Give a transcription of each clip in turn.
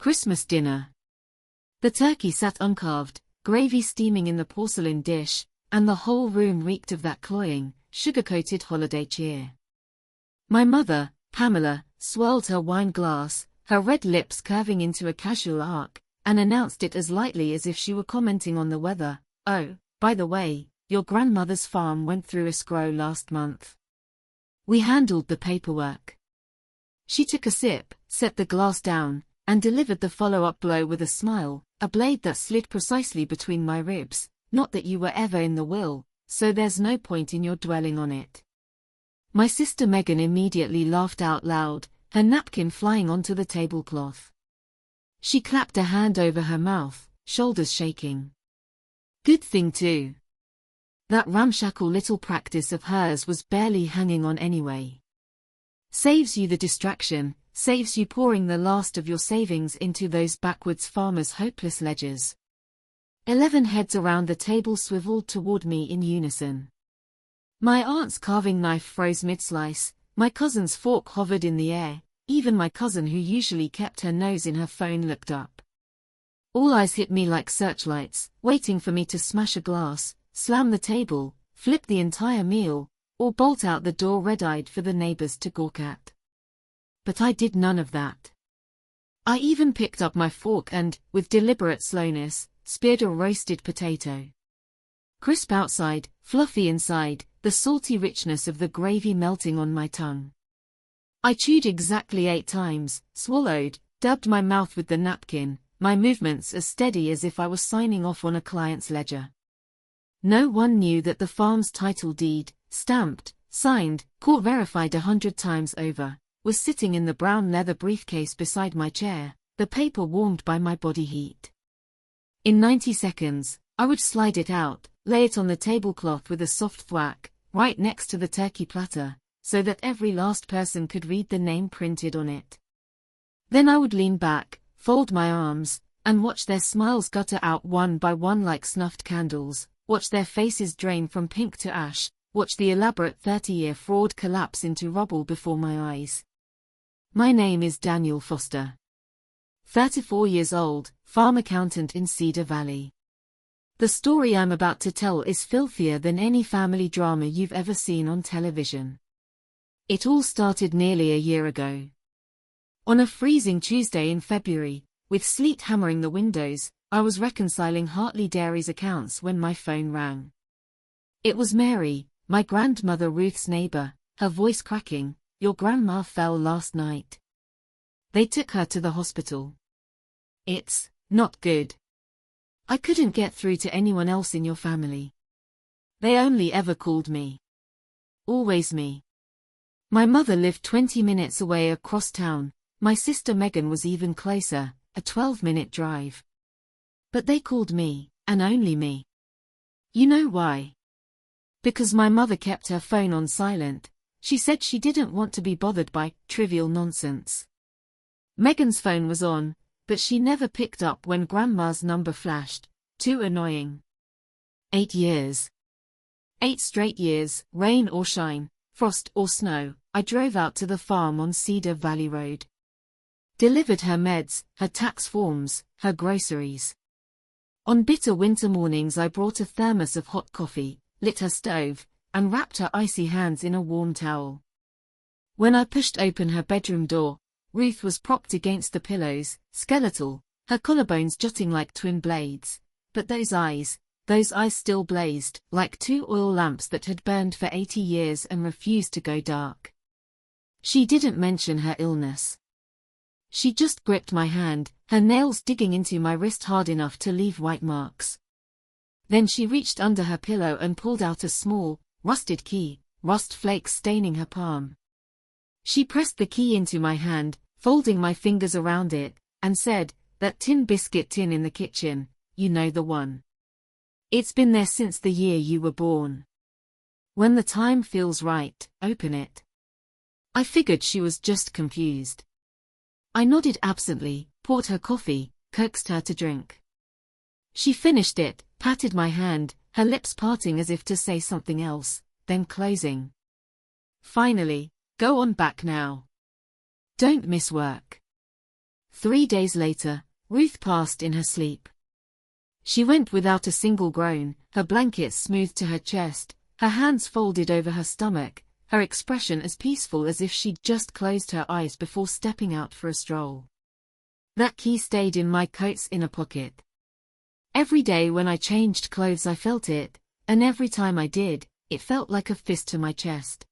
Christmas dinner. The turkey sat uncarved, gravy steaming in the porcelain dish, and the whole room reeked of that cloying, sugar-coated holiday cheer. My mother, Pamela, swirled her wine glass, her red lips curving into a casual arc, and announced it as lightly as if she were commenting on the weather. "Oh, by the way, your grandmother's farm went through escrow last month. We handled the paperwork." She took a sip, set the glass down, and delivered the follow-up blow with a smile, a blade that slid precisely between my ribs. "Not that you were ever in the will, so there's no point in your dwelling on it." My sister Megan immediately laughed out loud, her napkin flying onto the tablecloth. She clapped a hand over her mouth, shoulders shaking. Good thing too. That ramshackle little practice of hers was barely hanging on anyway. Saves you the distraction, saves you pouring the last of your savings into those backwoods farmers' hopeless ledgers. 11 heads around the table swiveled toward me in unison. My aunt's carving knife froze mid-slice, my cousin's fork hovered in the air, even my cousin who usually kept her nose in her phone looked up. All eyes hit me like searchlights, waiting for me to smash a glass, slam the table, flip the entire meal, or bolt out the door red-eyed for the neighbors to gawk at. But I did none of that. I even picked up my fork and, with deliberate slowness, speared a roasted potato. Crisp outside, fluffy inside, the salty richness of the gravy melting on my tongue. I chewed exactly 8 times, swallowed, dabbed my mouth with the napkin, my movements as steady as if I was signing off on a client's ledger. No one knew that the farm's title deed, stamped, signed, court-verified 100 times over, was sitting in the brown leather briefcase beside my chair, the paper warmed by my body heat. In 90 seconds, I would slide it out, lay it on the tablecloth with a soft thwack, right next to the turkey platter, so that every last person could read the name printed on it. Then I would lean back, fold my arms, and watch their smiles gutter out one by one like snuffed candles, watch their faces drain from pink to ash, watch the elaborate 30-year fraud collapse into rubble before my eyes. My name is Daniel Foster. 34 years old, farm accountant in Cedar Valley. The story I'm about to tell is filthier than any family drama you've ever seen on television. It all started nearly a year ago. On a freezing Tuesday in February, with sleet hammering the windows, I was reconciling Hartley Dairy's accounts when my phone rang. It was Mary, my grandmother Ruth's neighbor, her voice cracking. "Your grandma fell last night. They took her to the hospital. It's not good." I couldn't get through to anyone else in your family. They only ever called me. Always me. My mother lived 20 minutes away across town, my sister Megan was even closer, a 12-minute drive. But they called me, and only me. You know why? Because my mother kept her phone on silent. She said she didn't want to be bothered by trivial nonsense. Megan's phone was on, but she never picked up when Grandma's number flashed. Too annoying. 8 years. 8 straight years, rain or shine, frost or snow, I drove out to the farm on Cedar Valley Road. Delivered her meds, her tax forms, her groceries. On bitter winter mornings I brought a thermos of hot coffee, lit her stove, and wrapped her icy hands in a warm towel. When I pushed open her bedroom door, Ruth was propped against the pillows, skeletal, her collarbones jutting like twin blades. But those eyes still blazed, like 2 oil lamps that had burned for 80 years and refused to go dark. She didn't mention her illness. She just gripped my hand, her nails digging into my wrist hard enough to leave white marks. Then she reached under her pillow and pulled out a small, rusted key, rust flakes staining her palm. She pressed the key into my hand, folding my fingers around it, and said, "That tin biscuit tin in the kitchen, you know the one. It's been there since the year you were born. When the time feels right, open it." I figured she was just confused. I nodded absently, poured her coffee, coaxed her to drink. She finished it, patted my hand, her lips parting as if to say something else, then closing. "Finally, go on back now. Don't miss work." 3 days later, Ruth passed in her sleep. She went without a single groan, her blankets smoothed to her chest, her hands folded over her stomach, her expression as peaceful as if she'd just closed her eyes before stepping out for a stroll. That key stayed in my coat's inner pocket. Every day when I changed clothes I felt it, and every time I did, it felt like a fist to my chest.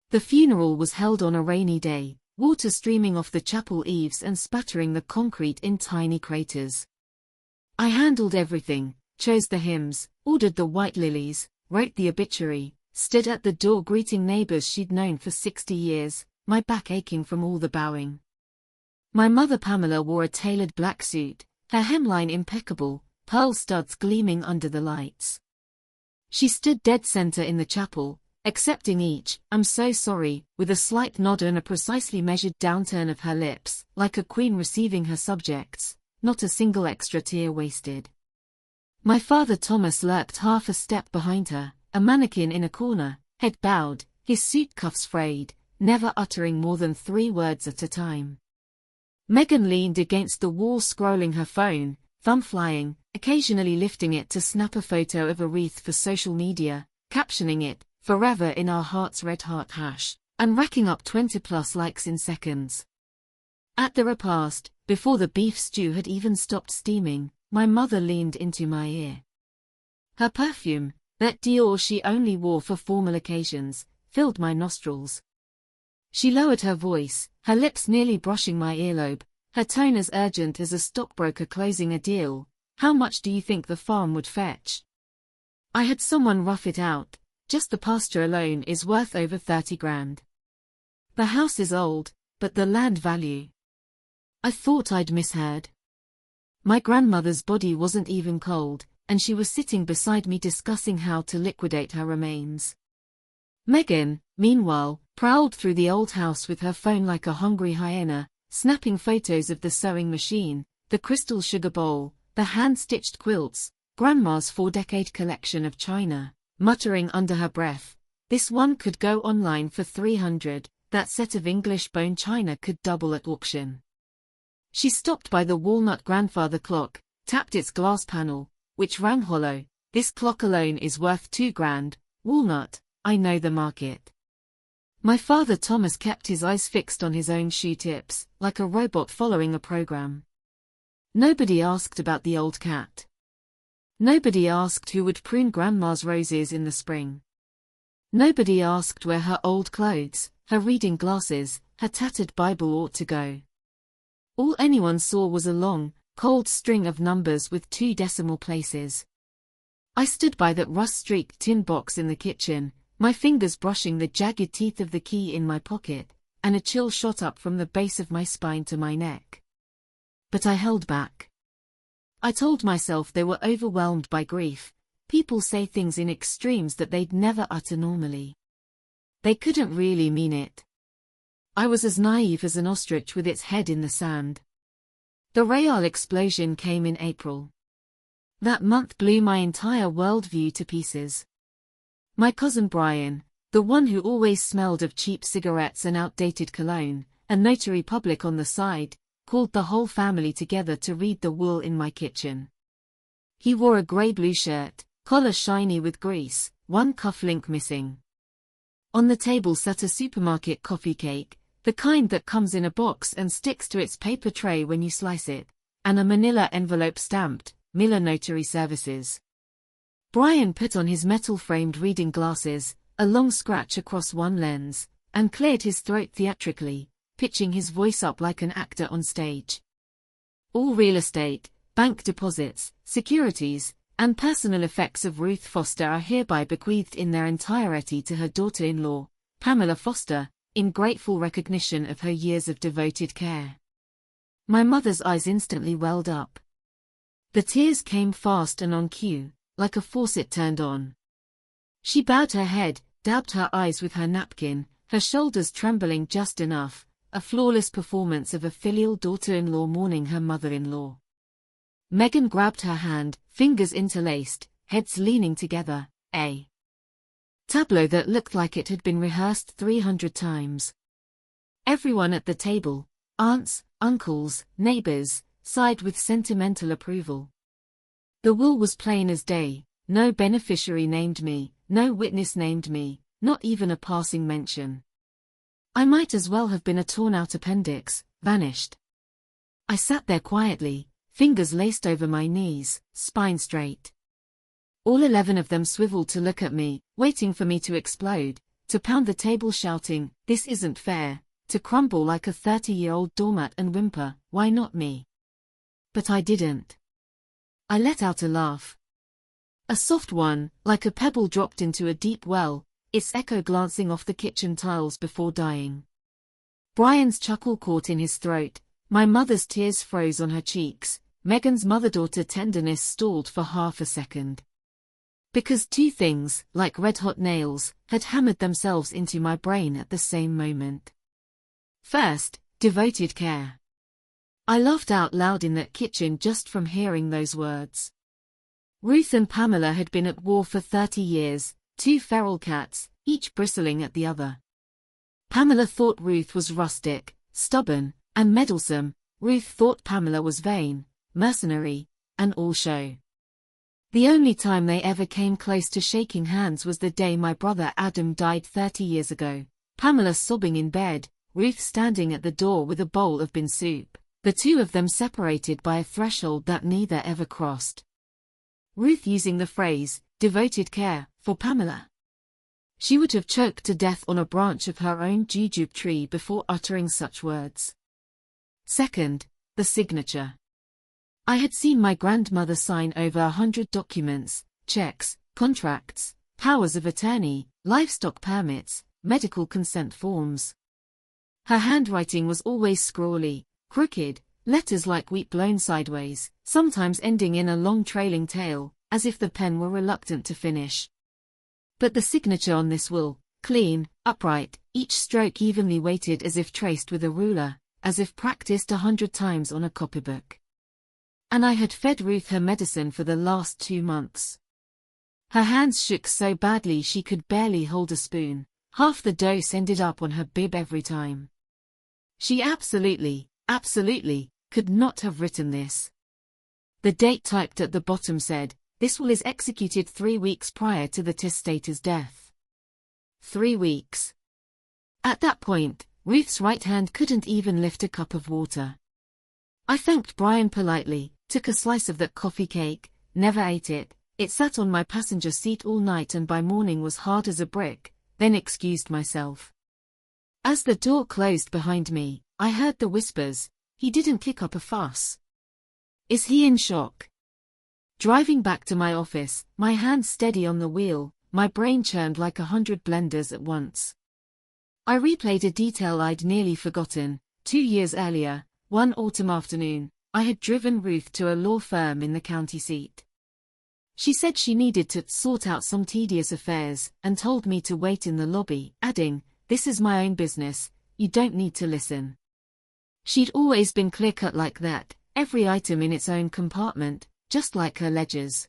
The funeral was held on a rainy day, water streaming off the chapel eaves and spattering the concrete in tiny craters. I handled everything, chose the hymns, ordered the white lilies, wrote the obituary, stood at the door greeting neighbors she'd known for 60 years, my back aching from all the bowing. My mother Pamela wore a tailored black suit, her hemline impeccable, pearl studs gleaming under the lights. She stood dead center in the chapel, accepting each, "I'm so sorry," with a slight nod and a precisely measured downturn of her lips, like a queen receiving her subjects, not a single extra tear wasted. My father Thomas lurked half a step behind her, a mannequin in a corner, head bowed, his suit cuffs frayed, never uttering more than 3 words at a time. Megan leaned against the wall scrolling her phone, thumb flying, occasionally lifting it to snap a photo of a wreath for social media, captioning it, "Forever in our hearts red heart hash," and racking up 20+ likes in seconds. At the repast, before the beef stew had even stopped steaming, my mother leaned into my ear. Her perfume, that Dior she only wore for formal occasions, filled my nostrils. She lowered her voice, her lips nearly brushing my earlobe, her tone as urgent as a stockbroker closing a deal. "How much do you think the farm would fetch?" I had someone rough it out. "Just the pasture alone is worth over 30 grand. The house is old, but the land value." I thought I'd misheard. My grandmother's body wasn't even cold, and she was sitting beside me discussing how to liquidate her remains. Megan, meanwhile, prowled through the old house with her phone like a hungry hyena, snapping photos of the sewing machine, the crystal sugar bowl, the hand-stitched quilts, Grandma's 4-decade collection of china, muttering under her breath, "This one could go online for 300, that set of English bone china could double at auction." She stopped by the walnut grandfather clock, tapped its glass panel, which rang hollow. "This clock alone is worth 2 grand, walnut, I know the market." My father Thomas kept his eyes fixed on his own shoe tips, like a robot following a program. Nobody asked about the old cat. Nobody asked who would prune Grandma's roses in the spring. Nobody asked where her old clothes, her reading glasses, her tattered Bible ought to go. All anyone saw was a long, cold string of numbers with 2 decimal places. I stood by that rust-streaked tin box in the kitchen, my fingers brushing the jagged teeth of the key in my pocket, and a chill shot up from the base of my spine to my neck. But I held back. I told myself they were overwhelmed by grief. People say things in extremes that they'd never utter normally. They couldn't really mean it. I was as naive as an ostrich with its head in the sand. The Real explosion came in April. That month blew my entire worldview to pieces. My cousin Brian, the one who always smelled of cheap cigarettes and outdated cologne, a notary public on the side, called the whole family together to read the will in my kitchen. He wore a grey-blue shirt, collar shiny with grease, one cufflink missing. On the table sat a supermarket coffee cake, the kind that comes in a box and sticks to its paper tray when you slice it, and a manila envelope stamped, Miller Notary Services. Brian put on his metal-framed reading glasses, a long scratch across one lens, and cleared his throat theatrically, pitching his voice up like an actor on stage. "All real estate, bank deposits, securities, and personal effects of Ruth Foster are hereby bequeathed in their entirety to her daughter-in-law, Pamela Foster, in grateful recognition of her years of devoted care." My mother's eyes instantly welled up. The tears came fast and on cue, like a faucet turned on. She bowed her head, dabbed her eyes with her napkin, her shoulders trembling just enough, a flawless performance of a filial daughter-in-law mourning her mother-in-law. Megan grabbed her hand, fingers interlaced, heads leaning together, a tableau that looked like it had been rehearsed 300 times. Everyone at the table, aunts, uncles, neighbors, sighed with sentimental approval. The will was plain as day, no beneficiary named me, no witness named me, not even a passing mention. I might as well have been a torn-out appendix, vanished. I sat there quietly, fingers laced over my knees, spine straight. All 11 of them swiveled to look at me, waiting for me to explode, to pound the table shouting, "This isn't fair," to crumble like a 30-year-old doormat and whimper, "Why not me?" But I didn't. I let out a laugh. A soft one, like a pebble dropped into a deep well, its echo glancing off the kitchen tiles before dying. Brian's chuckle caught in his throat, my mother's tears froze on her cheeks, Megan's mother-daughter tenderness stalled for half a second. Because two things, like red-hot nails, had hammered themselves into my brain at the same moment. First, devoted care. I laughed out loud in that kitchen just from hearing those words. Ruth and Pamela had been at war for 30 years, two feral cats, each bristling at the other. Pamela thought Ruth was rustic, stubborn, and meddlesome. Ruth thought Pamela was vain, mercenary, and all show. The only time they ever came close to shaking hands was the day my brother Adam died 30 years ago. Pamela sobbing in bed, Ruth standing at the door with a bowl of bean soup, the two of them separated by a threshold that neither ever crossed. Ruth using the phrase, devoted care, for Pamela. She would have choked to death on a branch of her own jujube tree before uttering such words. Second, the signature. I had seen my grandmother sign over 100 documents, checks, contracts, powers of attorney, livestock permits, medical consent forms. Her handwriting was always scrawly, crooked, letters like wheat blown sideways, sometimes ending in a long trailing tail, as if the pen were reluctant to finish. But the signature on this will, clean, upright, each stroke evenly weighted as if traced with a ruler, as if practiced 100 times on a copybook. And I had fed Ruth her medicine for the last 2 months. Her hands shook so badly she could barely hold a spoon, half the dose ended up on her bib every time. She absolutely, could not have written this. The date typed at the bottom said, "This will is executed 3 weeks prior to the testator's death." 3 weeks. At that point, Ruth's right hand couldn't even lift a cup of water. I thanked Brian politely, took a slice of that coffee cake, never ate it, it sat on my passenger seat all night and by morning was hard as a brick, then excused myself. As the door closed behind me, I heard the whispers, "He didn't kick up a fuss. Is he in shock?" Driving back to my office, my hands steady on the wheel, my brain churned like 100 blenders at once. I replayed a detail I'd nearly forgotten. 2 years earlier, one autumn afternoon, I had driven Ruth to a law firm in the county seat. She said she needed to sort out some tedious affairs and told me to wait in the lobby, adding, "This is my own business, you don't need to listen." She'd always been clear-cut like that, every item in its own compartment, just like her ledgers.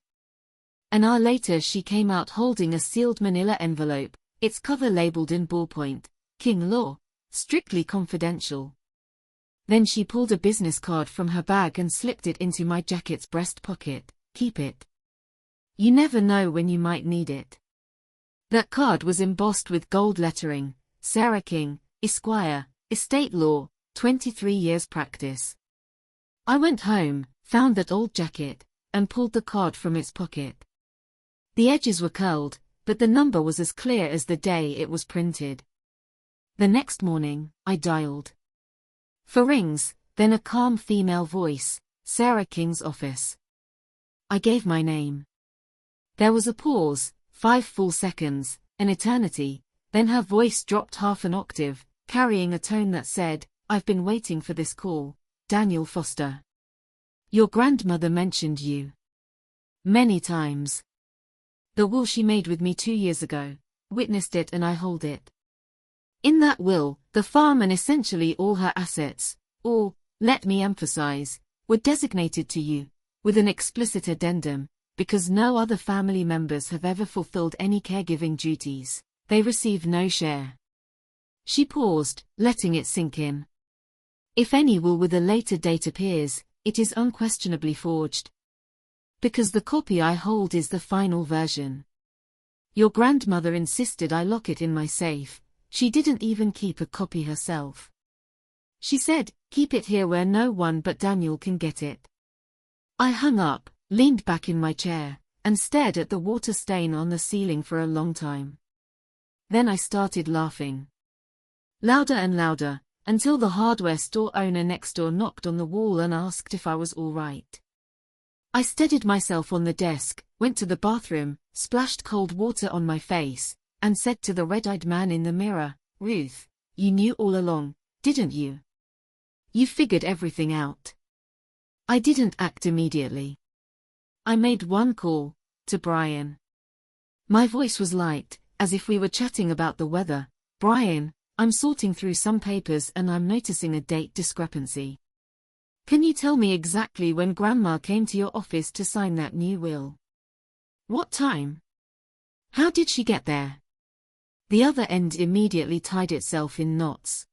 An hour later she came out holding a sealed manila envelope, its cover labeled in ballpoint, "King Law, strictly confidential." Then she pulled a business card from her bag and slipped it into my jacket's breast pocket. "Keep it. You never know when you might need it." That card was embossed with gold lettering, "Sarah King, Esquire, Estate Law, 23 years practice." I went home, found that old jacket, and pulled the card from its pocket. The edges were curled, but the number was as clear as the day it was printed. The next morning, I dialed. 4 rings, then a calm female voice, "Sarah King's office." I gave my name. There was a pause, 5 full seconds, an eternity, then her voice dropped half an octave, carrying a tone that said, "I've been waiting for this call, Daniel Foster. Your grandmother mentioned you many times. The will she made with me 2 years ago, witnessed it and I hold it. In that will, the farm and essentially all her assets, all, let me emphasize, were designated to you, with an explicit addendum, because no other family members have ever fulfilled any caregiving duties, they receive no share." She paused, letting it sink in. If any will with a later date appears, it is unquestionably forged. Because the copy I hold is the final version. Your grandmother insisted I lock it in my safe. She didn't even keep a copy herself. She said, keep it here where no one but Daniel can get it. I hung up, leaned back in my chair, and stared at the water stain on the ceiling for a long time. Then I started laughing. Louder and louder, until the hardware store owner next door knocked on the wall and asked if I was all right. I steadied myself on the desk, went to the bathroom, splashed cold water on my face, and said to the red-eyed man in the mirror, Ruth, you knew all along, didn't you? You figured everything out. I didn't act immediately. I made one call, to Brian. My voice was light, as if we were chatting about the weather. Brian, I'm sorting through some papers and I'm noticing a date discrepancy. Can you tell me exactly when Grandma came to your office to sign that new will? What time? How did she get there? The other end immediately tied itself in knots.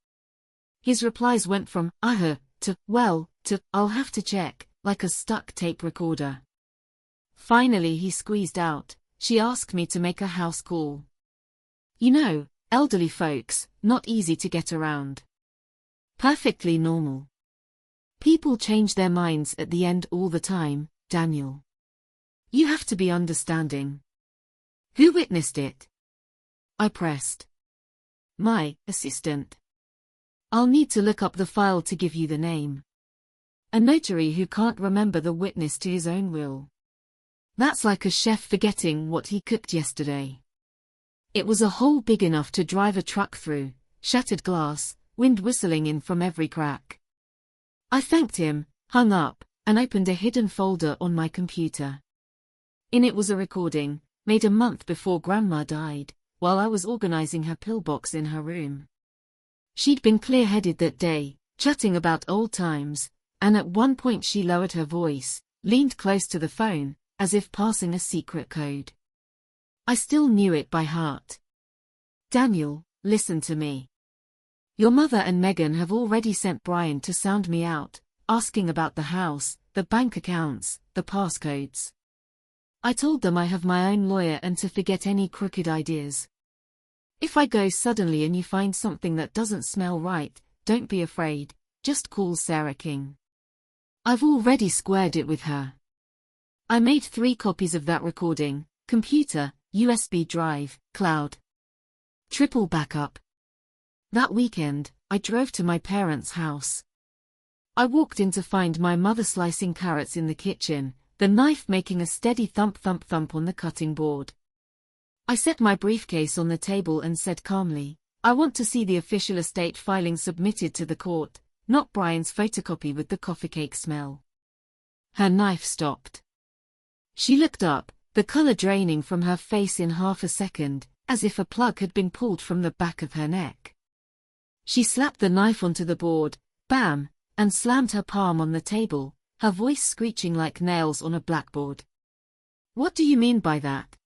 His replies went from, to, well, to, I'll have to check, like a stuck tape recorder. Finally he squeezed out, she asked me to make a house call. You know, elderly folks, not easy to get around. Perfectly normal. People change their minds at the end all the time, Daniel. You have to be understanding. Who witnessed it? I pressed. My assistant. I'll need to look up the file to give you the name. A notary who can't remember the witness to his own will. That's like a chef forgetting what he cooked yesterday. It was a hole big enough to drive a truck through, shattered glass, wind whistling in from every crack. I thanked him, hung up, and opened a hidden folder on my computer. In it was a recording, made a month before Grandma died, while I was organizing her pillbox in her room. She'd been clear-headed that day, chatting about old times, and at one point she lowered her voice, leaned close to the phone, as if passing a secret code. I still knew it by heart. Daniel, listen to me. Your mother and Megan have already sent Brian to sound me out, asking about the house, the bank accounts, the passcodes. I told them I have my own lawyer and to forget any crooked ideas. If I go suddenly and you find something that doesn't smell right, don't be afraid, just call Sarah King. I've already squared it with her. I made 3 copies of that recording, computer, USB drive, cloud. Triple backup. That weekend, I drove to my parents' house. I walked in to find my mother slicing carrots in the kitchen, the knife making a steady thump on the cutting board. I set my briefcase on the table and said calmly, I want to see the official estate filing submitted to the court, not Brian's photocopy with the coffee cake smell. Her knife stopped. She looked up, the color draining from her face in half a second, as if a plug had been pulled from the back of her neck. She slapped the knife onto the board, bam, and slammed her palm on the table, her voice screeching like nails on a blackboard. What do you mean by that?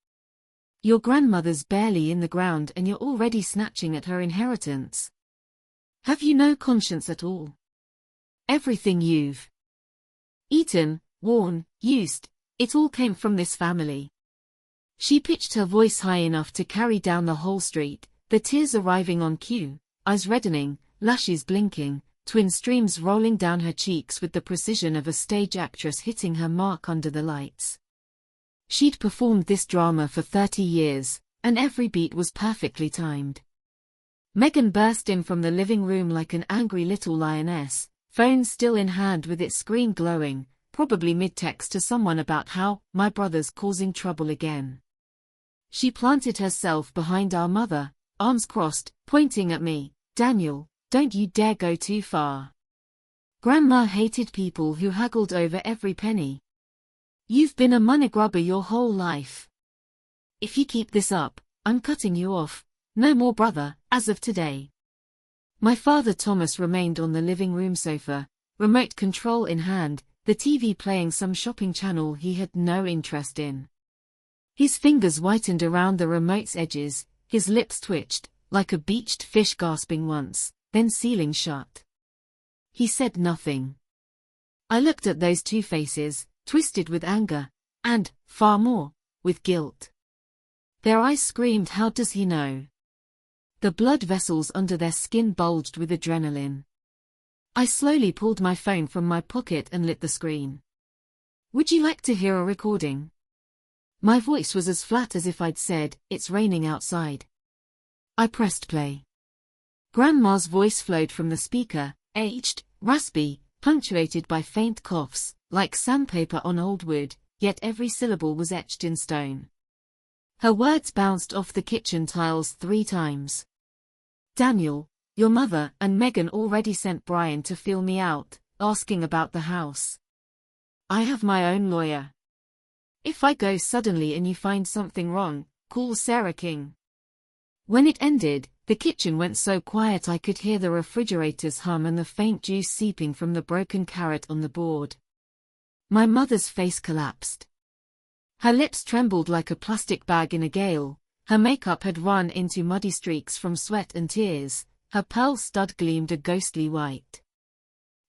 Your grandmother's barely in the ground and you're already snatching at her inheritance. Have you no conscience at all? Everything you've eaten, worn, used, it all came from this family. She pitched her voice high enough to carry down the whole street, the tears arriving on cue, eyes reddening, lashes blinking, twin streams rolling down her cheeks with the precision of a stage actress hitting her mark under the lights. She'd performed this drama for 30 years, and every beat was perfectly timed. Megan burst in from the living room like an angry little lioness, phone still in hand with its screen glowing, probably mid-text to someone about how my brother's causing trouble again. She planted herself behind our mother, arms crossed, pointing at me. Daniel, don't you dare go too far. Grandma hated people who haggled over every penny. You've been a money grubber your whole life. If you keep this up, I'm cutting you off. No more brother, as of today. My father Thomas remained on the living room sofa, remote control in hand, the TV playing some shopping channel he had no interest in. His fingers whitened around the remote's edges, his lips twitched, like a beached fish gasping once, then sealing shut. He said nothing. I looked at those two faces, twisted with anger, and, far more, with guilt. Their eyes screamed, "How does he know?" The blood vessels under their skin bulged with adrenaline. I slowly pulled my phone from my pocket and lit the screen. "Would you like to hear a recording?" My voice was as flat as if I'd said, "It's raining outside." I pressed play. Grandma's voice flowed from the speaker, aged, raspy, punctuated by faint coughs, like sandpaper on old wood, yet every syllable was etched in stone. Her words bounced off the kitchen tiles 3 times. "Daniel, your mother and Megan already sent Brian to feel me out, asking about the house. I have my own lawyer. If I go suddenly and you find something wrong, call Sarah King." When it ended, the kitchen went so quiet I could hear the refrigerator's hum and the faint juice seeping from the broken carrot on the board. My mother's face collapsed. Her lips trembled like a plastic bag in a gale, her makeup had run into muddy streaks from sweat and tears, her pearl stud gleamed a ghostly white.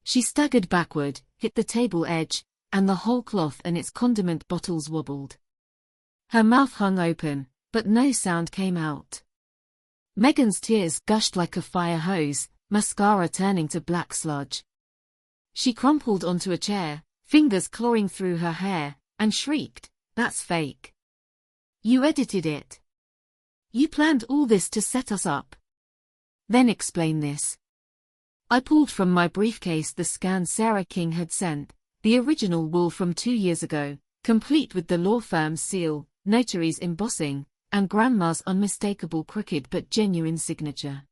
She staggered backward, hit the table edge, and the whole cloth and its condiment bottles wobbled. Her mouth hung open, but no sound came out. Megan's tears gushed like a fire hose, mascara turning to black sludge. She crumpled onto a chair, fingers clawing through her hair, and shrieked, "That's fake. You edited it. You planned all this to set us up. Then explain this." I pulled from my briefcase the scan Sarah King had sent, the original wool from 2 years ago, complete with the law firm's seal, notary's embossing, and Grandma's unmistakable crooked but genuine signature.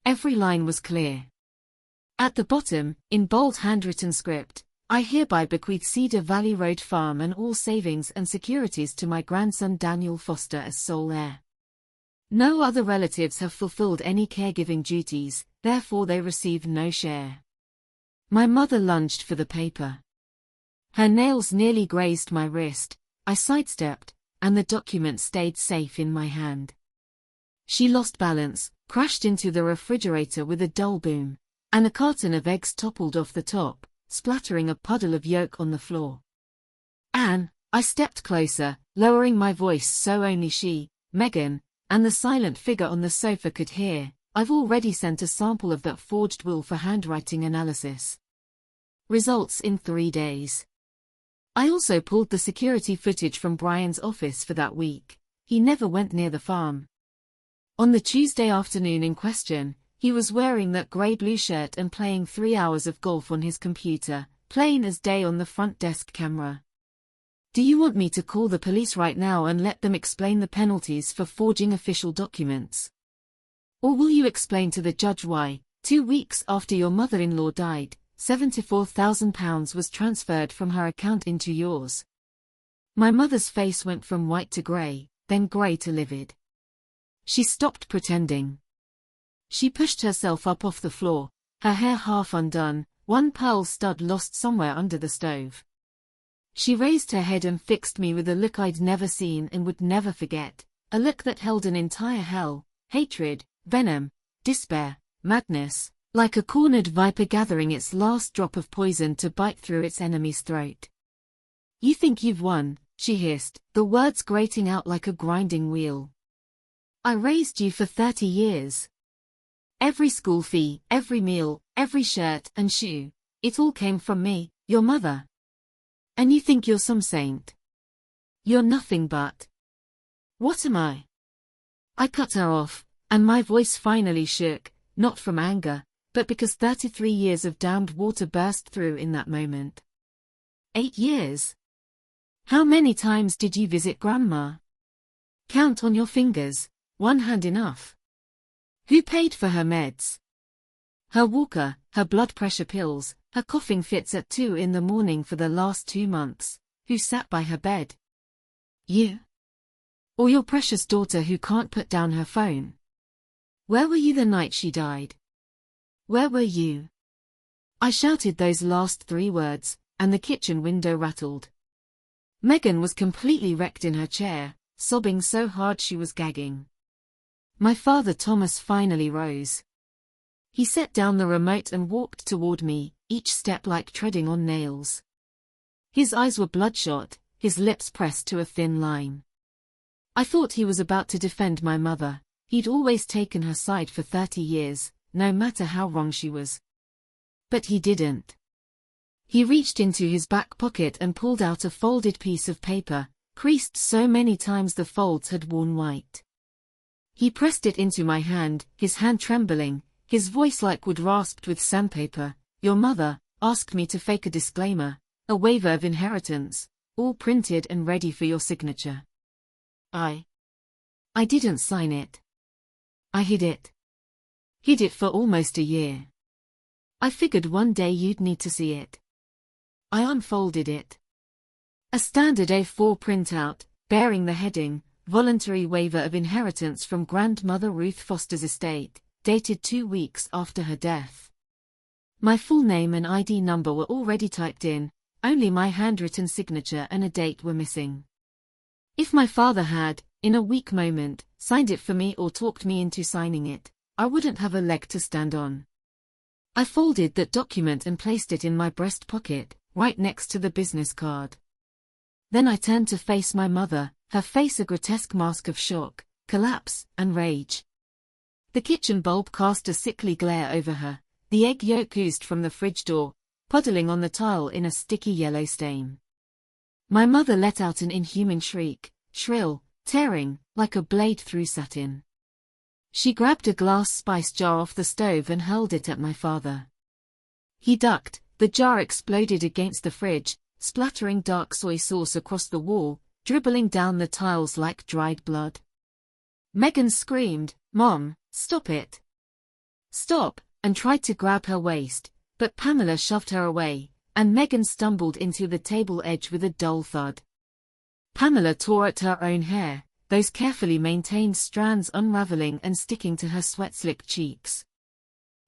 Every line was clear. At the bottom, in bold handwritten script, "I hereby bequeath Cedar Valley Road Farm and all savings and securities to my grandson Daniel Foster as sole heir. No other relatives have fulfilled any caregiving duties, therefore they receive no share." My mother lunged for the paper. Her nails nearly grazed my wrist. I sidestepped, and the document stayed safe in my hand. She lost balance, crashed into the refrigerator with a dull boom, and a carton of eggs toppled off the top, splattering a puddle of yolk on the floor. "Anne," I stepped closer, lowering my voice so only she, Megan, and the silent figure on the sofa could hear, "I've already sent a sample of that forged will for handwriting analysis. Results in 3 days. I also pulled the security footage from Brian's office for that week. He never went near the farm. On the Tuesday afternoon in question, he was wearing that grey-blue shirt and playing 3 hours of golf on his computer, plain as day on the front desk camera. Do you want me to call the police right now and let them explain the penalties for forging official documents? Or will you explain to the judge why, 2 weeks after your mother-in-law died, £74,000 was transferred from her account into yours?" My mother's face went from white to grey, then grey to livid. She stopped pretending. She pushed herself up off the floor, her hair half undone, one pearl stud lost somewhere under the stove. She raised her head and fixed me with a look I'd never seen and would never forget, a look that held an entire hell, hatred, venom, despair, madness, like a cornered viper gathering its last drop of poison to bite through its enemy's throat. "You think you've won," she hissed, the words grating out like a grinding wheel. "I raised you for 30 years. Every school fee, every meal, every shirt and shoe, it all came from me, your mother. And you think you're some saint? You're nothing but. What am I?" I cut her off, and my voice finally shook, not from anger, but because 33 years of damned water burst through in that moment. 8 years? How many times did you visit Grandma? Count on your fingers, one hand enough. Who paid for her meds? Her walker, her blood pressure pills, her coughing fits at 2 in the morning for the last 2 months. Who sat by her bed? You? Or your precious daughter who can't put down her phone? Where were you the night she died? Where were you? I shouted those last 3 words, and the kitchen window rattled. Megan was completely wrecked in her chair, sobbing so hard she was gagging. My father Thomas finally rose. He set down the remote and walked toward me, each step like treading on nails. His eyes were bloodshot, his lips pressed to a thin line. I thought he was about to defend my mother. He'd always taken her side for 30 years, no matter how wrong she was. But he didn't. He reached into his back pocket and pulled out a folded piece of paper, creased so many times the folds had worn white. He pressed it into my hand, his hand trembling, his voice like wood rasped with sandpaper. Your mother asked me to fake a disclaimer, a waiver of inheritance, all printed and ready for your signature. I didn't sign it. I hid it. Hid it for almost a year. I figured one day you'd need to see it. I unfolded it. A standard A4 printout, bearing the heading, Voluntary Waiver of Inheritance from Grandmother Ruth Foster's estate, dated 2 weeks after her death. My full name and ID number were already typed in, only my handwritten signature and a date were missing. If my father had, in a weak moment, signed it for me or talked me into signing it, I wouldn't have a leg to stand on. I folded that document and placed it in my breast pocket, right next to the business card. Then I turned to face my mother, her face a grotesque mask of shock, collapse, and rage. The kitchen bulb cast a sickly glare over her, the egg yolk oozed from the fridge door, puddling on the tile in a sticky yellow stain. My mother let out an inhuman shriek, shrill, tearing, like a blade through satin. She grabbed a glass spice jar off the stove and hurled it at my father. He ducked, the jar exploded against the fridge, splattering dark soy sauce across the wall, dribbling down the tiles like dried blood. Megan screamed, "Mom, stop it! Stop!" and tried to grab her waist, but Pamela shoved her away, and Megan stumbled into the table edge with a dull thud. Pamela tore at her own hair, those carefully maintained strands unraveling and sticking to her sweat-slicked cheeks.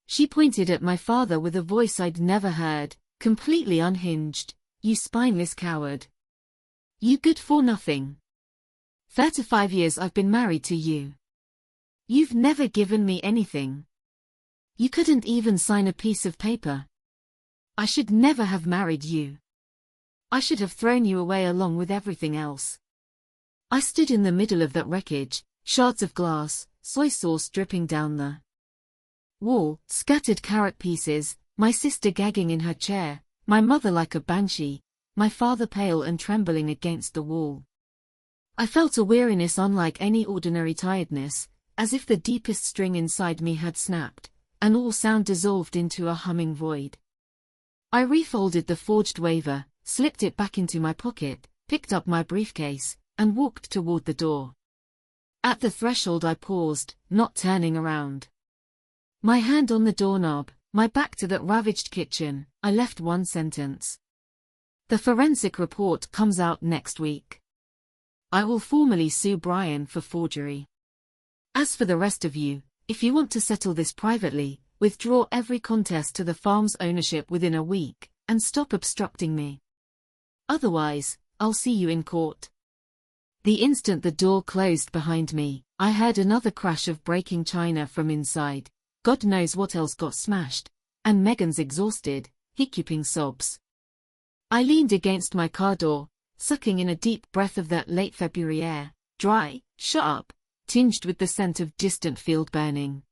She pointed at my father with a voice I'd never heard, completely unhinged. "You spineless coward. You good for nothing. 35 years I've been married to you. You've never given me anything. You couldn't even sign a piece of paper. I should never have married you. I should have thrown you away along with everything else." I stood in the middle of that wreckage, shards of glass, soy sauce dripping down the wall, scattered carrot pieces, my sister gagging in her chair, my mother like a banshee, my father pale and trembling against the wall. I felt a weariness unlike any ordinary tiredness, as if the deepest string inside me had snapped, and all sound dissolved into a humming void. I refolded the forged waiver, slipped it back into my pocket, picked up my briefcase, and walked toward the door. At the threshold I paused, not turning around. My hand on the doorknob, my back to that ravaged kitchen, I left one sentence. The forensic report comes out next week. I will formally sue Brian for forgery. As for the rest of you, if you want to settle this privately, withdraw every contest to the farm's ownership within a week, and stop obstructing me. Otherwise, I'll see you in court. The instant the door closed behind me, I heard another crash of breaking china from inside. God knows what else got smashed, and Megan's exhausted, hiccuping sobs. I leaned against my car door, sucking in a deep breath of that late February air, dry, sharp, tinged with the scent of distant field burning.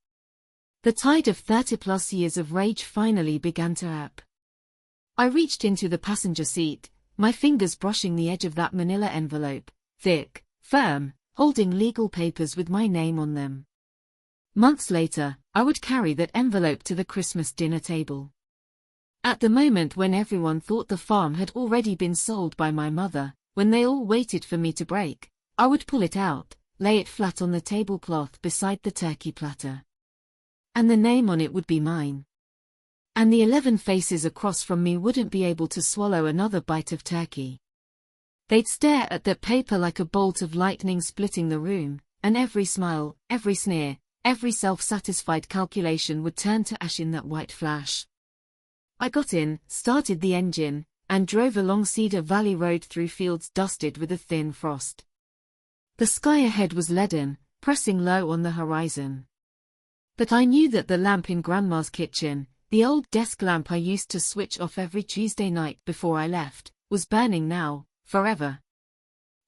The tide of 30-plus years of rage finally began to ebb. I reached into the passenger seat, my fingers brushing the edge of that manila envelope, thick, firm, holding legal papers with my name on them. Months later, I would carry that envelope to the Christmas dinner table. At the moment when everyone thought the farm had already been sold by my mother, when they all waited for me to break, I would pull it out, lay it flat on the tablecloth beside the turkey platter. And the name on it would be mine. And the 11 faces across from me wouldn't be able to swallow another bite of turkey. They'd stare at that paper like a bolt of lightning splitting the room, and every smile, every sneer, every self-satisfied calculation would turn to ash in that white flash. I got in, started the engine, and drove along Cedar Valley Road through fields dusted with a thin frost. The sky ahead was leaden, pressing low on the horizon. But I knew that the lamp in Grandma's kitchen, the old desk lamp I used to switch off every Tuesday night before I left, was burning now, forever.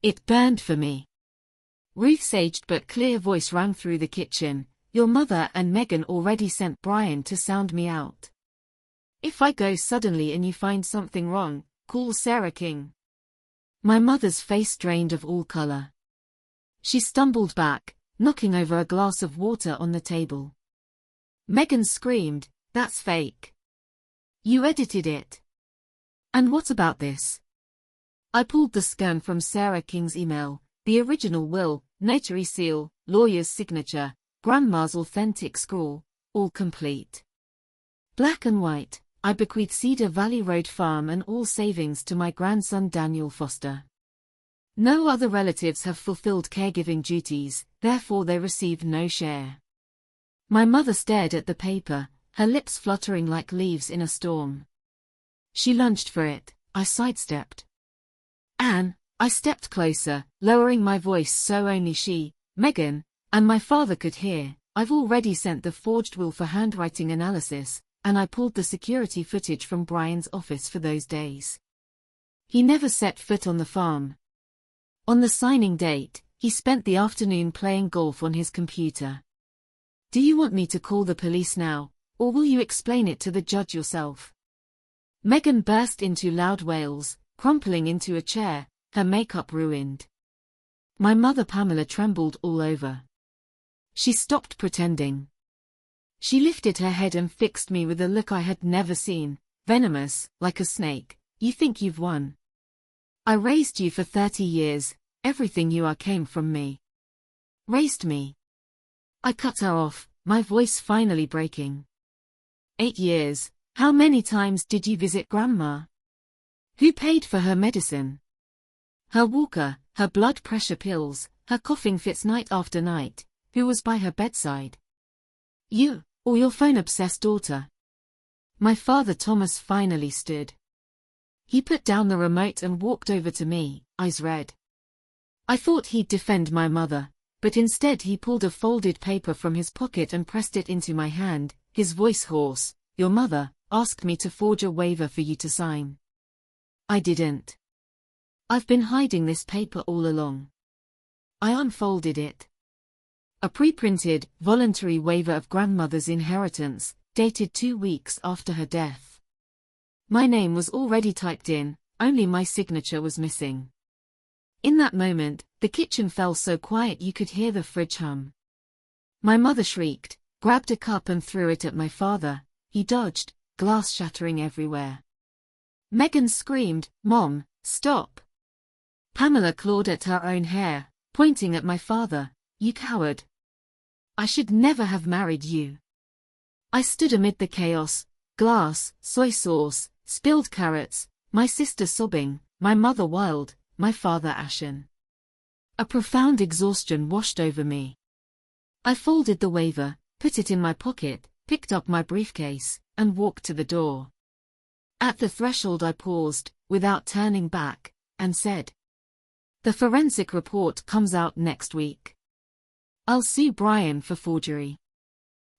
It burned for me. Ruth's aged but clear voice rang through the kitchen. Your mother and Megan already sent Brian to sound me out. If I go suddenly and you find something wrong, call Sarah King. My mother's face drained of all color. She stumbled back, knocking over a glass of water on the table. Megan screamed, "That's fake. You edited it." "And what about this?" I pulled the scan from Sarah King's email, the original will, notary seal, lawyer's signature, Grandma's authentic scrawl, all complete. Black and white, I bequeath Cedar Valley Road Farm and all savings to my grandson Daniel Foster. No other relatives have fulfilled caregiving duties, therefore they received no share. My mother stared at the paper, her lips fluttering like leaves in a storm. She lunged for it, I sidestepped. "Anne," I stepped closer, lowering my voice so only she, Megan, and my father could hear. "I've already sent the forged will for handwriting analysis, and I pulled the security footage from Brian's office for those days. He never set foot on the farm. On the signing date, he spent the afternoon playing golf on his computer. Do you want me to call the police now, or will you explain it to the judge yourself?" Megan burst into loud wails, crumpling into a chair, her makeup ruined. My mother Pamela trembled all over. She stopped pretending. She lifted her head and fixed me with a look I had never seen, venomous, like a snake. "You think you've won? I raised you for 30 years, everything you are came from me." "Raised me?" I cut her off, my voice finally breaking. 8 years, how many times did you visit Grandma? Who paid for her medicine? Her walker, her blood pressure pills, her coughing fits night after night, who was by her bedside? You, or your phone-obsessed daughter? My father Thomas finally stood. He put down the remote and walked over to me, eyes red. I thought he'd defend my mother, but instead he pulled a folded paper from his pocket and pressed it into my hand, his voice hoarse. "Your mother asked me to forge a waiver for you to sign. I didn't. I've been hiding this paper all along." I unfolded it. A pre-printed, voluntary waiver of grandmother's inheritance, dated 2 weeks after her death. My name was already typed in, only my signature was missing. In that moment, the kitchen fell so quiet you could hear the fridge hum. My mother shrieked, grabbed a cup and threw it at my father. He dodged, glass shattering everywhere. Megan screamed, "Mom, stop!" Pamela clawed at her own hair, pointing at my father. "You coward! I should never have married you." I stood amid the chaos, glass, soy sauce, spilled carrots, my sister sobbing, my mother wild, my father ashen. A profound exhaustion washed over me. I folded the waiver, put it in my pocket, picked up my briefcase, and walked to the door. At the threshold I paused, without turning back, and said, "The forensic report comes out next week. I'll sue Brian for forgery.